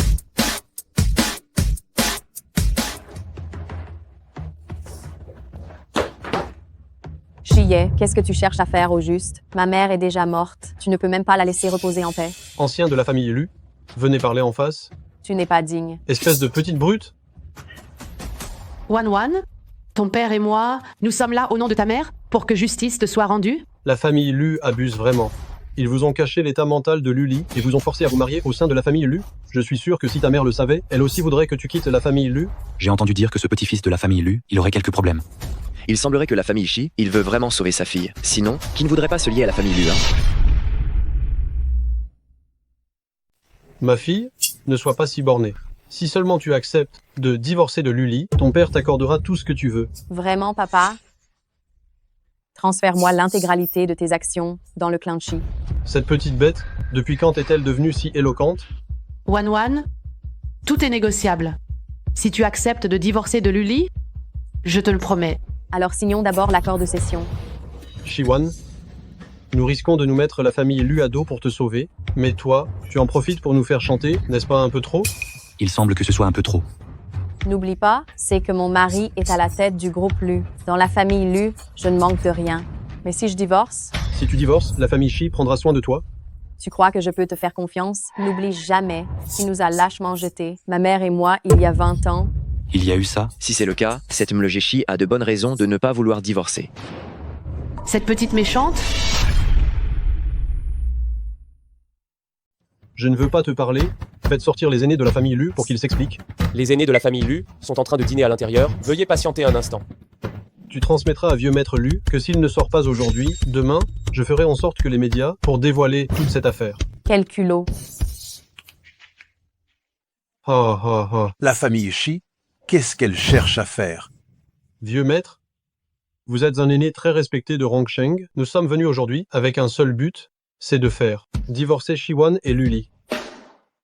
Chiye, qu'est-ce que tu cherches à faire au juste? Ma mère est déjà morte. Tu ne peux même pas la laisser reposer en paix. Ancien de la famille Lu, venez parler en face. Tu n'es pas digne. Espèce de petite brute. Wan, ton père et moi, nous sommes là au nom de ta mère pour que justice te soit rendue? La famille Lu abuse vraiment. Ils vous ont caché l'état mental de Luli et vous ont forcé à vous marier au sein de la famille Lu. Je suis sûr que si ta mère le savait, elle aussi voudrait que tu quittes la famille Lu. J'ai entendu dire que ce petit-fils de la famille Lu, il aurait quelques problèmes. Il semblerait que la famille Shi, il veut vraiment sauver sa fille. Sinon, qui ne voudrait pas se lier à la famille Lu, hein? Ma fille, ne sois pas si bornée. Si seulement tu acceptes de divorcer de Luli, ton père t'accordera tout ce que tu veux. Vraiment, papa? Transfère-moi l'intégralité de tes actions dans le clan Shi. Cette petite bête, depuis quand est-elle devenue si éloquente? Wan, tout est négociable. Si tu acceptes de divorcer de Luli, je te le promets. Alors signons d'abord l'accord de cession. Shiwan, nous risquons de nous mettre la famille Lu à dos pour te sauver, mais toi, tu en profites pour nous faire chanter, n'est-ce pas un peu trop? Il semble que ce soit un peu trop. N'oublie pas, c'est que mon mari est à la tête du groupe Lu. Dans la famille Lu, je ne manque de rien. Mais si je divorce? Si tu divorces, la famille Shi prendra soin de toi. Tu crois que je peux te faire confiance? N'oublie jamais qu'il nous a lâchement jetés, ma mère et moi, il y a 20 ans. Il y a eu ça? Si c'est le cas, cette Mlegeshi a de bonnes raisons de ne pas vouloir divorcer. Cette petite méchante? Je ne veux pas te parler. Faites sortir les aînés de la famille Lu pour qu'ils s'expliquent. Les aînés de la famille Lu sont en train de dîner à l'intérieur. Veuillez patienter un instant. Tu transmettras à vieux maître Lu que s'il ne sort pas aujourd'hui, demain, je ferai en sorte que les médias pour dévoiler toute cette affaire. Quel culot. Ha ha ha. La famille Shi, qu'est-ce qu'elle cherche à faire? Vieux maître, vous êtes un aîné très respecté de Rongsheng. Nous sommes venus aujourd'hui avec un seul but, c'est de faire divorcer Shiwan et Luli.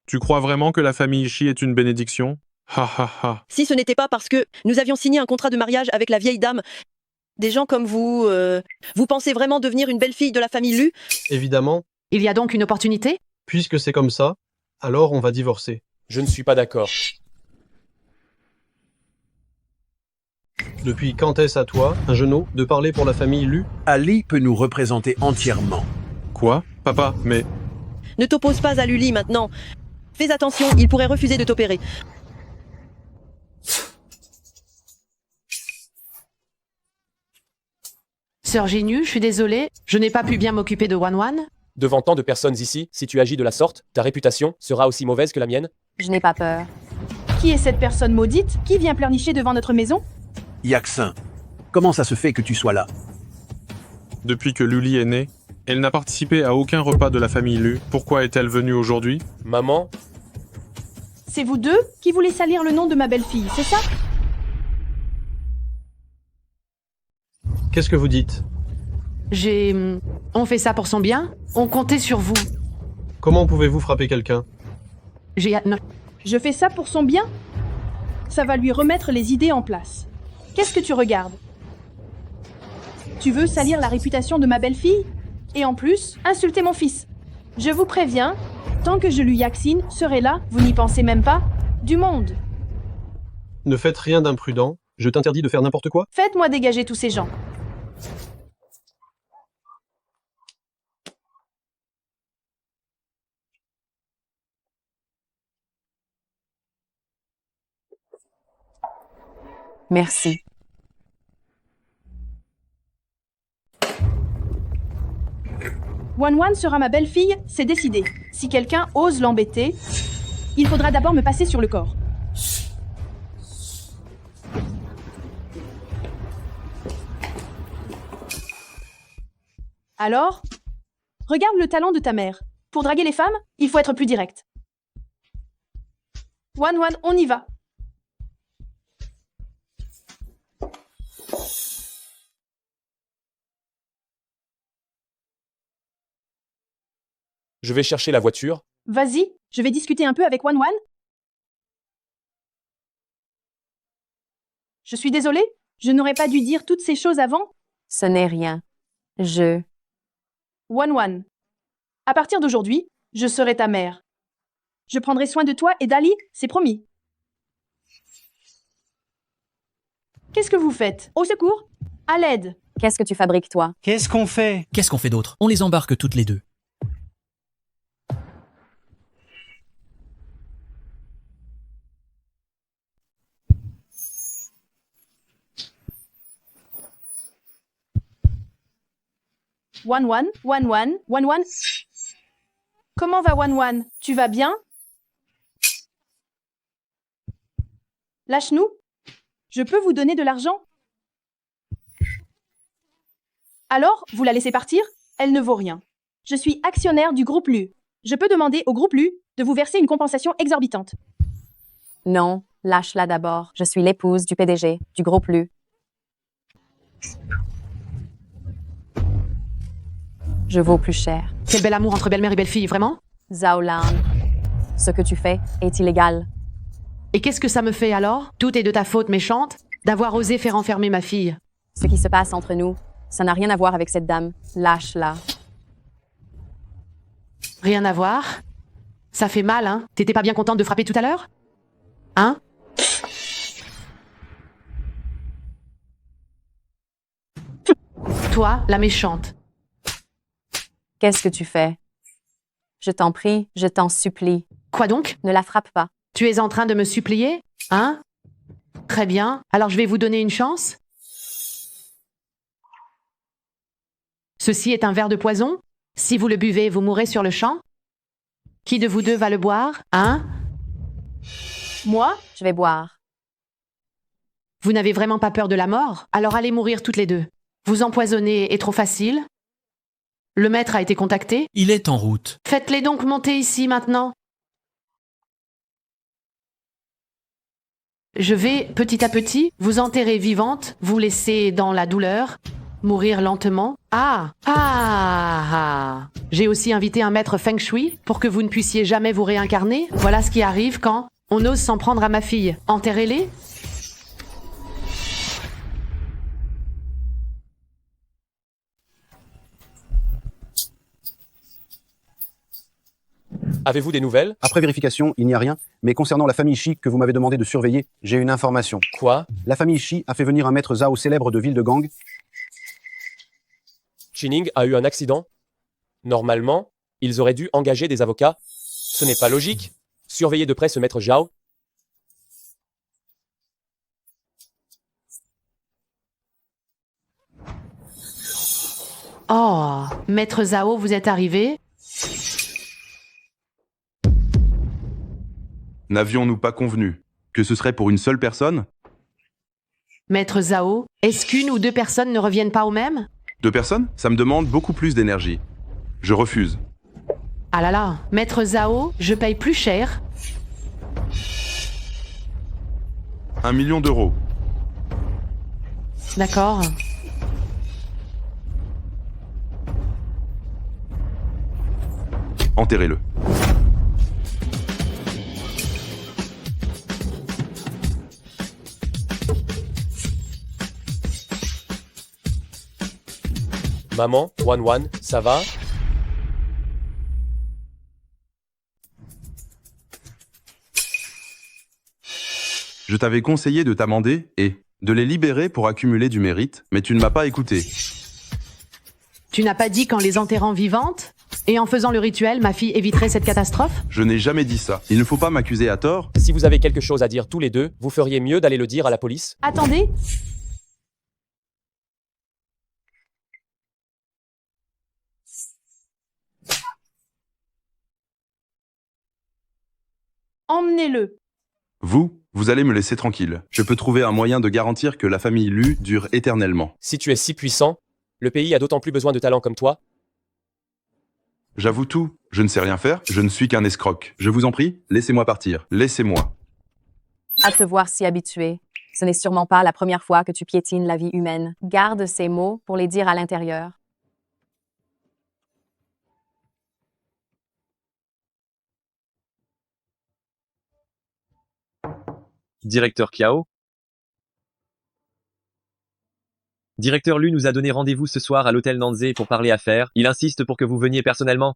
Tu crois vraiment que la famille Shi est une bénédiction? Ha ha ha. Si ce n'était pas parce que nous avions signé un contrat de mariage avec la vieille dame, des gens comme vous, vous pensez vraiment devenir une belle-fille de la famille Lu? Évidemment, Il y a donc une opportunité? puisque c'est comme ça, alors on va divorcer. Je ne suis pas d'accord. Depuis quand est-ce à toi, un genou, de parler pour la famille Lu? Ali peut nous représenter entièrement. Quoi? Papa, mais... Ne t'oppose pas à Luli maintenant. Fais attention, il pourrait refuser de t'opérer. Sœur Ginu, je suis désolée, je n'ai pas pu bien m'occuper de Wan. Devant tant de personnes ici, si tu agis de la sorte, ta réputation sera aussi mauvaise que la mienne. Je n'ai pas peur. Qui est cette personne maudite qui vient pleurnicher devant notre maison? Yaxin, comment ça se fait que tu sois là? Depuis que Luli est née, elle n'a participé à aucun repas de la famille Lu. Pourquoi est-elle venue aujourd'hui? Maman, C'est vous deux qui voulez salir le nom de ma belle-fille, c'est ça? Qu'est-ce que vous dites? On fait ça pour son bien? On comptait sur vous. Comment pouvez-vous frapper quelqu'un? Non. Je fais ça pour son bien? Ça va lui remettre les idées en place. Qu'est-ce que tu regardes? Tu veux salir la réputation de ma belle-fille? Et en plus, insulter mon fils. Je vous préviens, tant que je lui Yaxin serai là, vous n'y pensez même pas, du monde. Ne faites rien d'imprudent, je t'interdis de faire n'importe quoi. Faites-moi dégager tous ces gens. Merci. Wan sera ma belle-fille, c'est décidé. Si quelqu'un ose l'embêter, il faudra d'abord me passer sur le corps. Alors, regarde le talent de ta mère. Pour draguer les femmes, il faut être plus direct. Wan, on y va. je vais chercher la voiture. Vas-y, je vais discuter un peu avec Wan. Je suis désolée, je n'aurais pas dû dire toutes ces choses avant. Ce n'est rien. Wan. À partir d'aujourd'hui, je serai ta mère. Je prendrai soin de toi et d'Ali, c'est promis. Qu'est-ce que vous faites? Au secours? À l'aide. Qu'est-ce que tu fabriques, toi? Qu'est-ce qu'on fait d'autre? On les embarque toutes les deux. Wan. Comment va Wan? Tu vas bien? Lâche-nous. Je peux vous donner de l'argent? Alors, vous la laissez partir? Elle ne vaut rien. Je suis actionnaire du groupe Lu. Je peux demander au groupe Lu de vous verser une compensation exorbitante. Non, lâche-la d'abord. Je suis l'épouse du PDG, du groupe Lu. Je vaux plus cher. Quel bel amour entre belle-mère et belle-fille, vraiment? Zhao Lan, ce que tu fais est illégal. Et qu'est-ce que ça me fait alors? Tout est de ta faute méchante d'avoir osé faire enfermer ma fille. Ce qui se passe entre nous, ça n'a rien à voir avec cette dame. Lâche-la. Rien à voir? Ça fait mal, hein? T'étais pas bien contente de frapper tout à l'heure? Hein? Toi, la méchante. Qu'est-ce que tu fais? Je t'en prie, je t'en supplie. Quoi donc? Ne la frappe pas. Tu es en train de me supplier? Hein? Très bien. Alors je vais vous donner une chance. Ceci est un verre de poison. Si vous le buvez, vous mourrez sur le champ. Qui de vous deux va le boire? Hein? Moi? Je vais boire. Vous n'avez vraiment pas peur de la mort? Alors allez mourir toutes les deux. Vous empoisonner est trop facile. Le maître a été contacté. Il est en route. Faites-les donc monter ici maintenant. je vais, petit à petit, vous enterrer vivante, vous laisser dans la douleur, mourir lentement. J'ai aussi invité un maître Feng Shui pour que vous ne puissiez jamais vous réincarner. Voilà ce qui arrive quand on ose s'en prendre à ma fille. Enterrez-les. Avez-vous des nouvelles? Après vérification, il n'y a rien, mais concernant la famille Shi que vous m'avez demandé de surveiller, j'ai une information. Quoi? La famille Shi a fait venir un maître Zhao célèbre de ville de Gang. Chining a eu un accident? Normalement, ils auraient dû engager des avocats. Ce n'est pas logique. Surveiller de près ce maître Zhao. Oh, maître Zhao, vous êtes arrivé? N'avions-nous pas convenu que ce serait pour une seule personne? Maître Zhao, est-ce qu'une ou deux personnes ne reviennent pas au même? 2 personnes? Ça me demande beaucoup plus d'énergie. Je refuse. Ah là là, maître Zhao, je paye plus cher. 1 million d'euros. D'accord. Enterrez-le. Maman, Wan, ça va? Je t'avais conseillé de t'amender et de les libérer pour accumuler du mérite, mais tu ne m'as pas écouté. Tu n'as pas dit qu'en les enterrant vivantes et en faisant le rituel, ma fille éviterait cette catastrophe? Je n'ai jamais dit ça. Il ne faut pas m'accuser à tort. Si vous avez quelque chose à dire tous les deux, vous feriez mieux d'aller le dire à la police. Attendez. Emmenez-le. Vous allez me laisser tranquille. Je peux trouver un moyen de garantir que la famille Lu dure éternellement. Si tu es si puissant, le pays a d'autant plus besoin de talents comme toi. J'avoue tout, je ne sais rien faire, je ne suis qu'un escroc. Je vous en prie, laissez-moi partir. Laissez-moi. À te voir si habitué. Ce n'est sûrement pas la première fois que tu piétines la vie humaine. Garde ces mots pour les dire à l'intérieur. Directeur Kiao? Directeur Lu nous a donné rendez-vous ce soir à l'hôtel Nanzé pour parler affaires. Il insiste pour que vous veniez personnellement.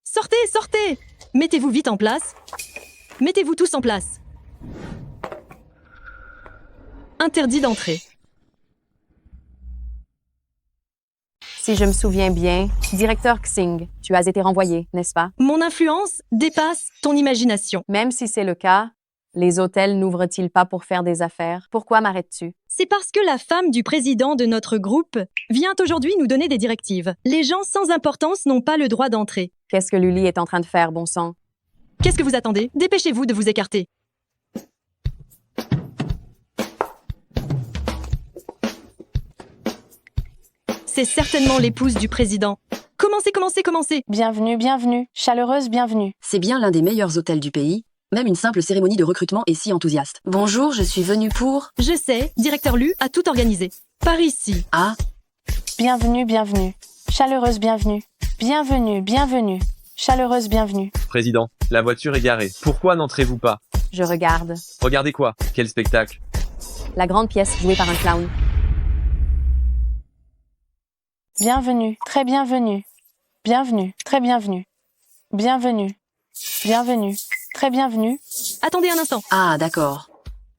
Sortez, sortez! Mettez-vous vite en place. Mettez-vous tous en place. Interdit d'entrer. Si je me souviens bien, directeur Xing, tu as été renvoyé, n'est-ce pas? Mon influence dépasse ton imagination. Même si c'est le cas, les hôtels n'ouvrent-ils pas pour faire des affaires? Pourquoi m'arrêtes-tu? C'est parce que la femme du président de notre groupe vient aujourd'hui nous donner des directives. Les gens sans importance n'ont pas le droit d'entrer. Qu'est-ce que Luli est en train de faire, bon sang? Qu'est-ce que vous attendez? Dépêchez-vous de vous écarter. C'est certainement l'épouse du président. Commencez. Bienvenue. Chaleureuse bienvenue. C'est bien l'un des meilleurs hôtels du pays. Même une simple cérémonie de recrutement est si enthousiaste. Bonjour, je suis venue pour... Je sais, directeur Lu a tout organisé. Par ici. Ah. Bienvenue. Chaleureuse bienvenue. Bienvenue. Chaleureuse bienvenue. Président, la voiture est garée. Pourquoi n'entrez-vous pas? Je regarde. Regardez quoi? Quel spectacle? La grande pièce jouée par un clown. Bienvenue, très bienvenue. Bienvenue, très bienvenue. Bienvenue, très bienvenue. Attendez un instant. Ah, d'accord.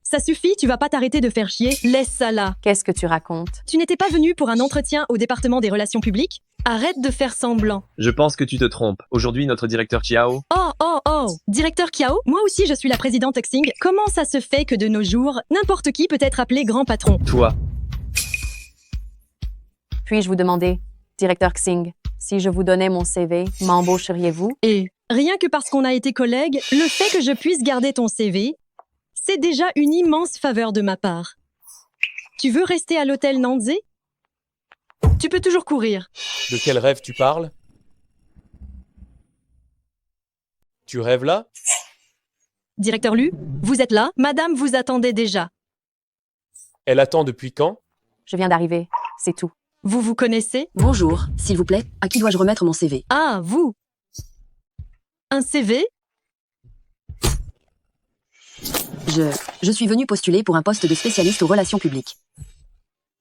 Ça suffit, tu vas pas t'arrêter de faire chier. Laisse ça là. Qu'est-ce que tu racontes? Tu n'étais pas venu pour un entretien au département des relations publiques? Arrête de faire semblant. Je pense que tu te trompes. Aujourd'hui, notre directeur Chiao... Oh. Directeur Kiao, moi aussi je suis la présidente Xing. Comment ça se fait que de nos jours, n'importe qui peut être appelé grand patron? Toi. Puis-je vous demander, directeur Xing, si je vous donnais mon CV, m'embaucheriez-vous? Et rien que parce qu'on a été collègues, le fait que je puisse garder ton CV, c'est déjà une immense faveur de ma part. Tu veux rester à l'hôtel Nanzé? Tu peux toujours courir. De quel rêve tu parles? Tu rêves là? Directeur Lu, vous êtes là? Madame vous attendait déjà. Elle attend depuis quand? Je viens d'arriver, c'est tout. Vous vous connaissez? Bonjour, s'il vous plaît, à qui dois-je remettre mon CV? Ah, vous. Un CV? Je suis venu postuler pour un poste de spécialiste aux relations publiques.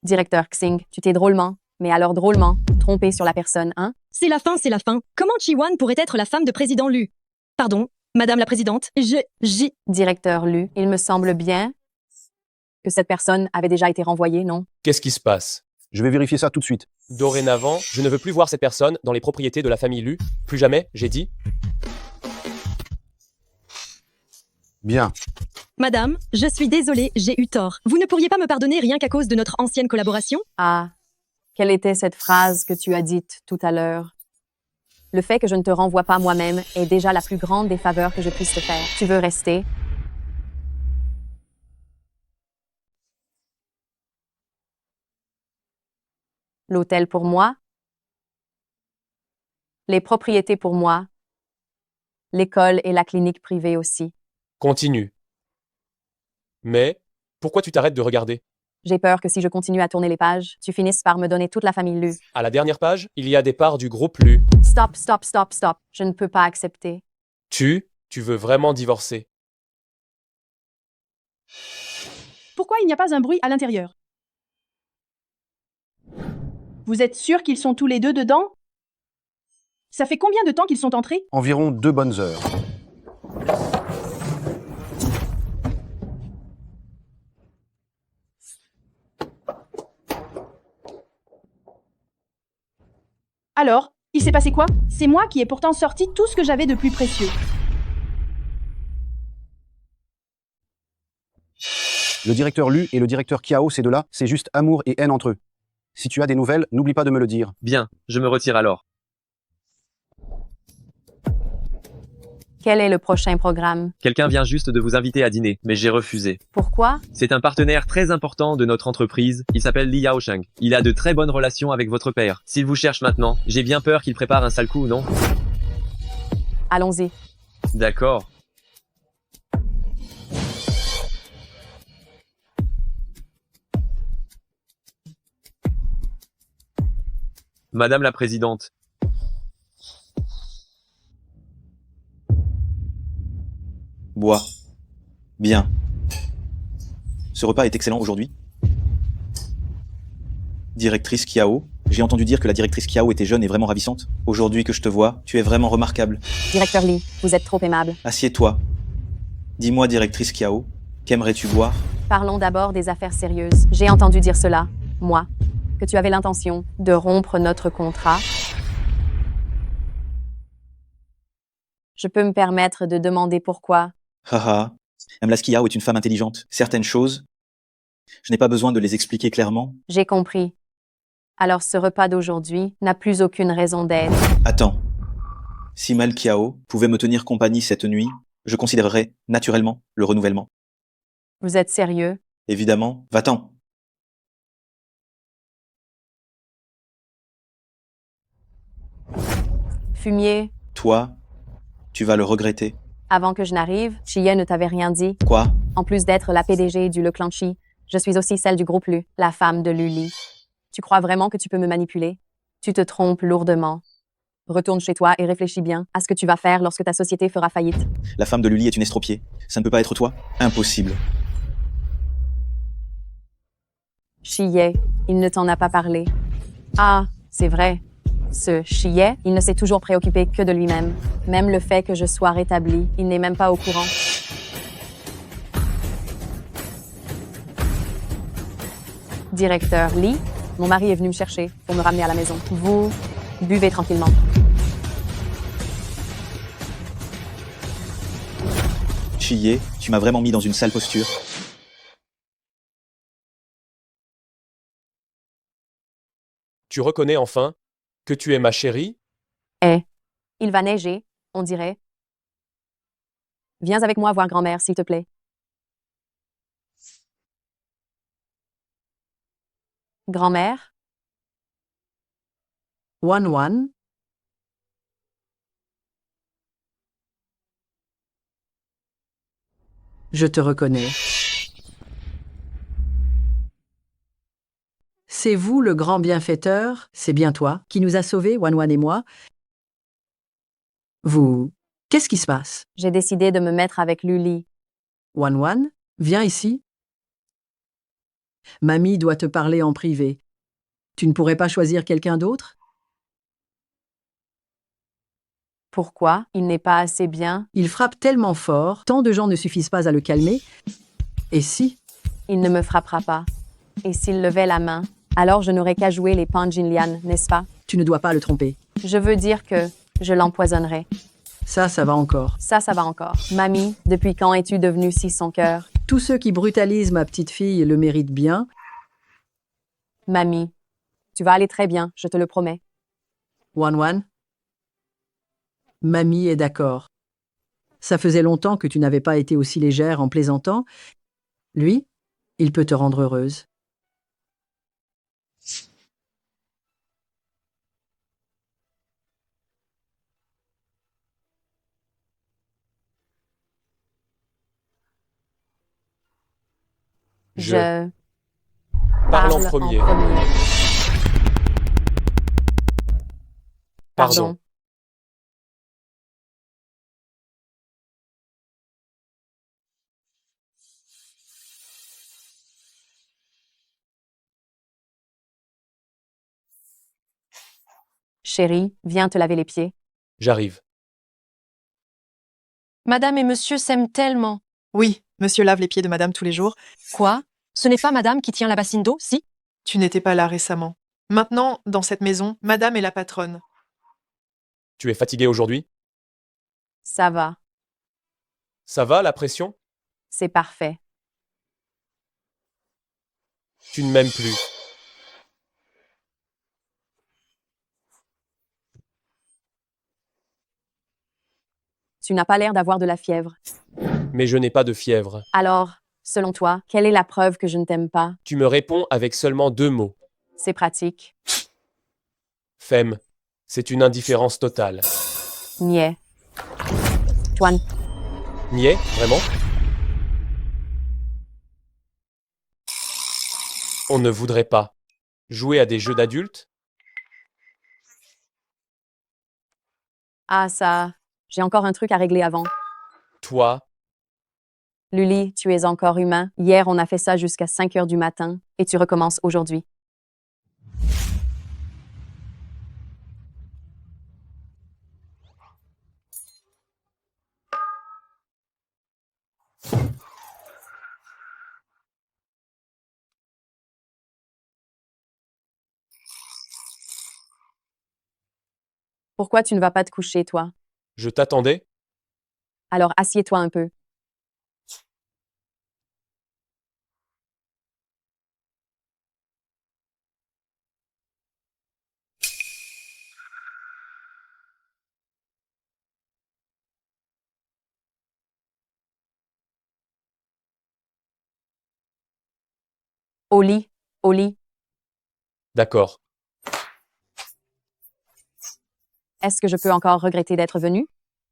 Directeur Xing, tu t'es drôlement, mais alors drôlement, trompé sur la personne, hein? C'est la fin, c'est la fin. Comment Chi-Wan pourrait être la femme de président Lu? Pardon, Madame la Présidente, Directeur Lu, il me semble bien que cette personne avait déjà été renvoyée, non? Qu'est-ce qui se passe? Je vais vérifier ça tout de suite. Dorénavant, je ne veux plus voir cette personne dans les propriétés de la famille Lu. Plus jamais, j'ai dit. Bien. Madame, je suis désolée, j'ai eu tort. Vous ne pourriez pas me pardonner rien qu'à cause de notre ancienne collaboration? Ah, quelle était cette phrase que tu as dite tout à l'heure? Le fait que je ne te renvoie pas moi-même est déjà la plus grande des faveurs que je puisse te faire. Tu veux rester? L'hôtel pour moi? Les propriétés pour moi? L'école et la clinique privée aussi. Continue. Mais, pourquoi tu t'arrêtes de regarder? J'ai peur que si je continue à tourner les pages, tu finisses par me donner toute la famille Lu. À la dernière page, il y a des parts du groupe Lu. Stop, stop, stop, stop. Je ne peux pas accepter. Tu veux vraiment divorcer. Pourquoi il n'y a pas un bruit à l'intérieur? Vous êtes sûr qu'ils sont tous les deux dedans? Ça fait combien de temps qu'ils sont entrés? Environ 2 bonnes heures. Alors, il s'est passé quoi? C'est moi qui ai pourtant sorti tout ce que j'avais de plus précieux. Le directeur Lu et le directeur Kiao, ces deux-là, c'est juste amour et haine entre eux. Si tu as des nouvelles, n'oublie pas de me le dire. Bien, je me retire alors. Quel est le prochain programme? Quelqu'un vient juste de vous inviter à dîner, mais j'ai refusé. Pourquoi? C'est un partenaire très important de notre entreprise, il s'appelle Li Yaosheng. Il a de très bonnes relations avec votre père. S'il vous cherche maintenant, j'ai bien peur qu'il prépare un sale coup, non? Allons-y. D'accord. Madame la Présidente. Bois. Bien. Ce repas est excellent aujourd'hui. Directrice Kiao, j'ai entendu dire que la directrice Kiao était jeune et vraiment ravissante. Aujourd'hui que je te vois, tu es vraiment remarquable. Directeur Li, vous êtes trop aimable. Assieds-toi. Dis-moi, directrice Kiao, qu'aimerais-tu boire? Parlons d'abord des affaires sérieuses. J'ai entendu dire cela, moi, que tu avais l'intention de rompre notre contrat. Je peux me permettre de demander pourquoi. Haha. Mme Kiao est une femme intelligente. Certaines choses, je n'ai pas besoin de les expliquer clairement. J'ai compris. Alors ce repas d'aujourd'hui n'a plus aucune raison d'être. Attends. Si Mal Kiao pouvait me tenir compagnie cette nuit, je considérerais naturellement le renouvellement. Vous êtes sérieux? Évidemment, va-t'en. Fumier, Toi, tu vas le regretter. avant que je n'arrive, Chie ne t'avait rien dit. Quoi? En plus d'être la PDG du Le Clan Chi, je suis aussi celle du groupe Lu, la femme de Luli. Tu crois vraiment que tu peux me manipuler? Tu te trompes lourdement. Retourne chez toi et réfléchis bien à ce que tu vas faire lorsque ta société fera faillite. La femme de Luli est une estropiée. Ça ne peut pas être toi? Impossible. Chie, il ne t'en a pas parlé. Ah, c'est vrai. Ce Chie, il ne s'est toujours préoccupé que de lui-même. Même le fait que je sois rétablie, il n'est même pas au courant. Directeur Lee, mon mari est venu me chercher pour me ramener à la maison. Vous buvez tranquillement. Chie, tu m'as vraiment mis dans une sale posture. Tu reconnais enfin que tu es ma chérie? Eh, il va neiger, on dirait. Viens avec moi voir grand-mère, s'il te plaît. Grand-mère? Wan. Je te reconnais. C'est vous le grand bienfaiteur, c'est bien toi, qui nous a sauvés, Wanwan et moi. Vous, qu'est-ce qui se passe? J'ai décidé de me mettre avec Luli. Wanwan, viens ici. Mamie doit te parler en privé. Tu ne pourrais pas choisir quelqu'un d'autre? Pourquoi? Il n'est pas assez bien. Il frappe tellement fort, tant de gens ne suffisent pas à le calmer. Et si? Il ne me frappera pas. Et s'il levait la main, alors je n'aurais qu'à jouer les Panjinlian, n'est-ce pas? Tu ne dois pas le tromper. Je veux dire que je l'empoisonnerai. Ça va encore. Ça va encore. Mamie, depuis quand es-tu devenue si sans cœur? Tous ceux qui brutalisent ma petite fille le méritent bien. Mamie, tu vas aller très bien, je te le promets. Wanwan, Mamie est d'accord. Ça faisait longtemps que tu n'avais pas été aussi légère en plaisantant. Lui, il peut te rendre heureuse. Je parle en premier. Pardon. Chérie, viens te laver les pieds. J'arrive. Madame et monsieur s'aiment tellement. Oui, monsieur lave les pieds de madame tous les jours. Quoi? Ce n'est pas madame qui tient la bassine d'eau, si? Tu n'étais pas là récemment. Maintenant, dans cette maison, madame est la patronne. Tu es fatigué aujourd'hui? Ça va. Ça va, la pression? C'est parfait. Tu ne m'aimes plus. Tu n'as pas l'air d'avoir de la fièvre. Mais je n'ai pas de fièvre. Alors, selon toi, quelle est la preuve que je ne t'aime pas? Tu me réponds avec seulement 2 mots. C'est pratique. Femme, c'est une indifférence totale. Niais. Toine. Niais, vraiment? On ne voudrait pas jouer à des jeux d'adultes? Ah ça, j'ai encore un truc à régler avant. Toi? Luli, tu es encore humain. Hier, on a fait ça jusqu'à 5 heures du matin, et tu recommences aujourd'hui. Pourquoi tu ne vas pas te coucher, toi? Je t'attendais? Alors assieds-toi un peu. Au lit, au lit. D'accord. Est-ce que je peux encore regretter d'être venu?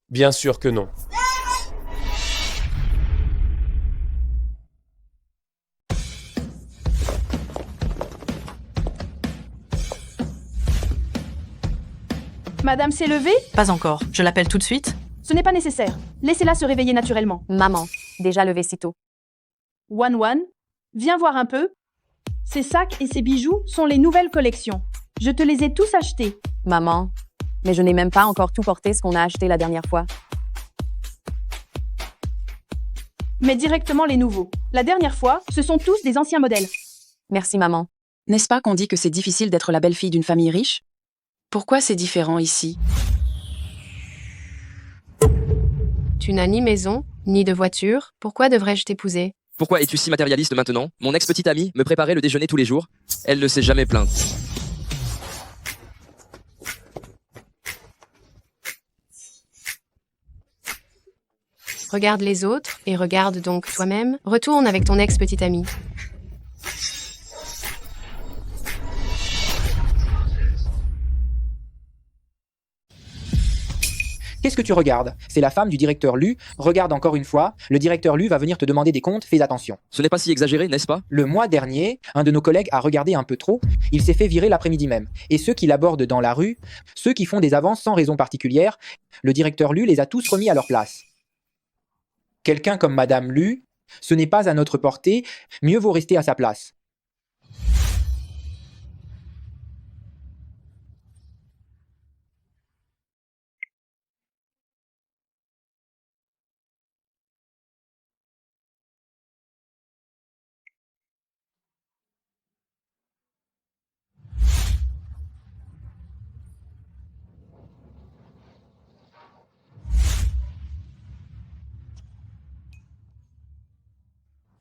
Bien sûr que non. Madame s'est levée? Pas encore. Je l'appelle tout de suite. Ce n'est pas nécessaire. Laissez-la se réveiller naturellement. Maman, déjà levée si tôt. Wanwan, viens voir un peu. Ces sacs et ces bijoux sont les nouvelles collections. Je te les ai tous achetés. Maman, mais je n'ai même pas encore tout porté ce qu'on a acheté la dernière fois. Mais directement les nouveaux. La dernière fois, ce sont tous des anciens modèles. Merci, maman. N'est-ce pas qu'on dit que c'est difficile d'être la belle-fille d'une famille riche? Pourquoi c'est différent ici? Tu n'as ni maison, ni de voiture. Pourquoi devrais-je t'épouser? Pourquoi es-tu si matérialiste maintenant? Mon ex-petite amie me préparait le déjeuner tous les jours. Elle ne s'est jamais plainte. Regarde les autres et regarde donc toi-même. Retourne avec ton ex-petite amie. Qu'est-ce que tu regardes? C'est la femme du directeur Lu. Regarde encore une fois. Le directeur Lu va venir te demander des comptes. Fais attention. Ce n'est pas si exagéré, n'est-ce pas? Le mois dernier, un de nos collègues a regardé un peu trop. Il s'est fait virer l'après-midi même. Et ceux qui l'abordent dans la rue, ceux qui font des avances sans raison particulière, le directeur Lu les a tous remis à leur place. Quelqu'un comme Madame Lu, ce n'est pas à notre portée. Mieux vaut rester à sa place.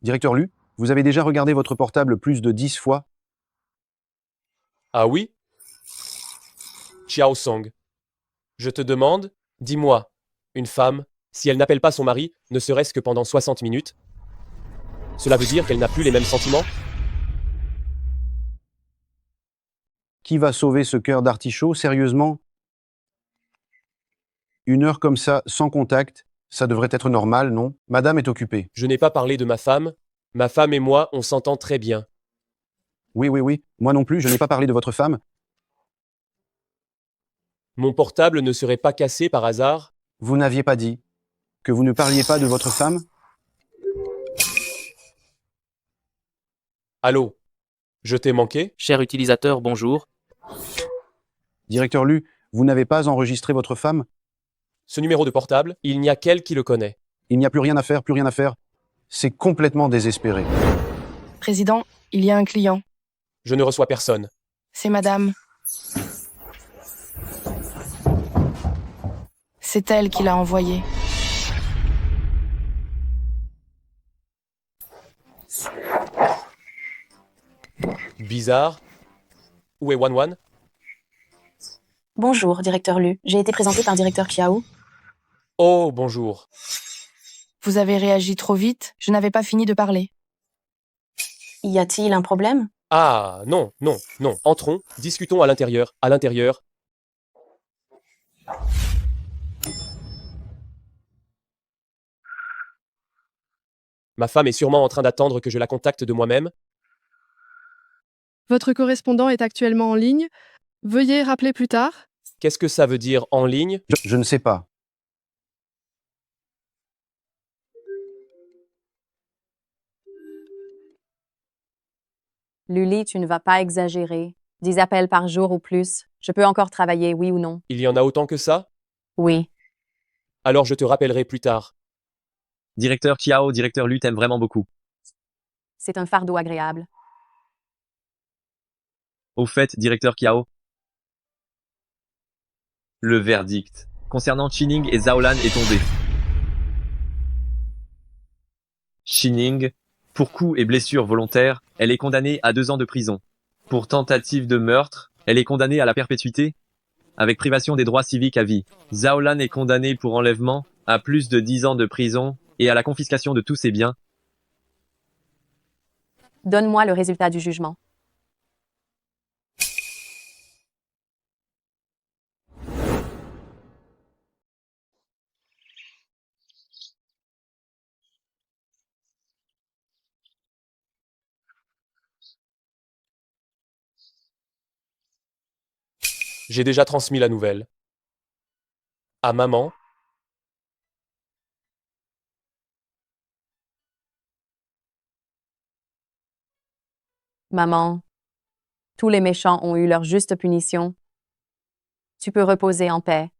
Directeur Lu, vous avez déjà regardé votre portable plus de 10 fois? Ah oui? Chiao Song. Je te demande, dis-moi, une femme, si elle n'appelle pas son mari, ne serait-ce que pendant 60 minutes, cela veut dire qu'elle n'a plus les mêmes sentiments? Qui va sauver ce cœur d'artichaut, sérieusement? Une heure comme ça, sans contact, ça devrait être normal, non? Madame est occupée. Je n'ai pas parlé de ma femme. Ma femme et moi, on s'entend très bien. Oui, oui, oui. Moi non plus, je n'ai pas parlé de votre femme. Mon portable ne serait pas cassé par hasard? Vous n'aviez pas dit que vous ne parliez pas de votre femme? Allô? Je t'ai manqué? Cher utilisateur, bonjour. Directeur Lu, vous n'avez pas enregistré votre femme? Ce numéro de portable, il n'y a qu'elle qui le connaît. Il n'y a plus rien à faire, plus rien à faire. C'est complètement désespéré. Président, il y a un client. Je ne reçois personne. C'est madame. C'est elle qui l'a envoyé. Bizarre. Où est Wan? Bonjour, directeur Lu. J'ai été présenté par directeur Kiao. Oh, bonjour. Vous avez réagi trop vite, je n'avais pas fini de parler. Y a-t-il un problème? Ah, non, non, non. Entrons, discutons à l'intérieur. À l'intérieur. Ma femme est sûrement en train d'attendre que je la contacte de moi-même. Votre correspondant est actuellement en ligne. Veuillez rappeler plus tard. Qu'est-ce que ça veut dire en ligne? Je ne sais pas. Luli, tu ne vas pas exagérer. 10 appels par jour ou plus. Je peux encore travailler, oui ou non? Il y en a autant que ça? Oui. Alors je te rappellerai plus tard. Directeur Chiao, directeur Lu t'aime vraiment beaucoup. C'est un fardeau agréable. Au fait, directeur Chiao, le verdict concernant Chining et Zaolan est tombé. Chining, pour coups et blessures volontaires, elle est condamnée à 2 ans de prison. Pour tentative de meurtre, elle est condamnée à la perpétuité, avec privation des droits civiques à vie. Zaolan est condamné pour enlèvement à plus de 10 ans de prison et à la confiscation de tous ses biens. Donne-moi le résultat du jugement. J'ai déjà transmis la nouvelle. À maman. Maman, tous les méchants ont eu leur juste punition. Tu peux reposer en paix.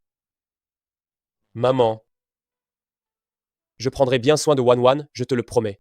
Maman. Je prendrai bien soin de Wan, je te le promets.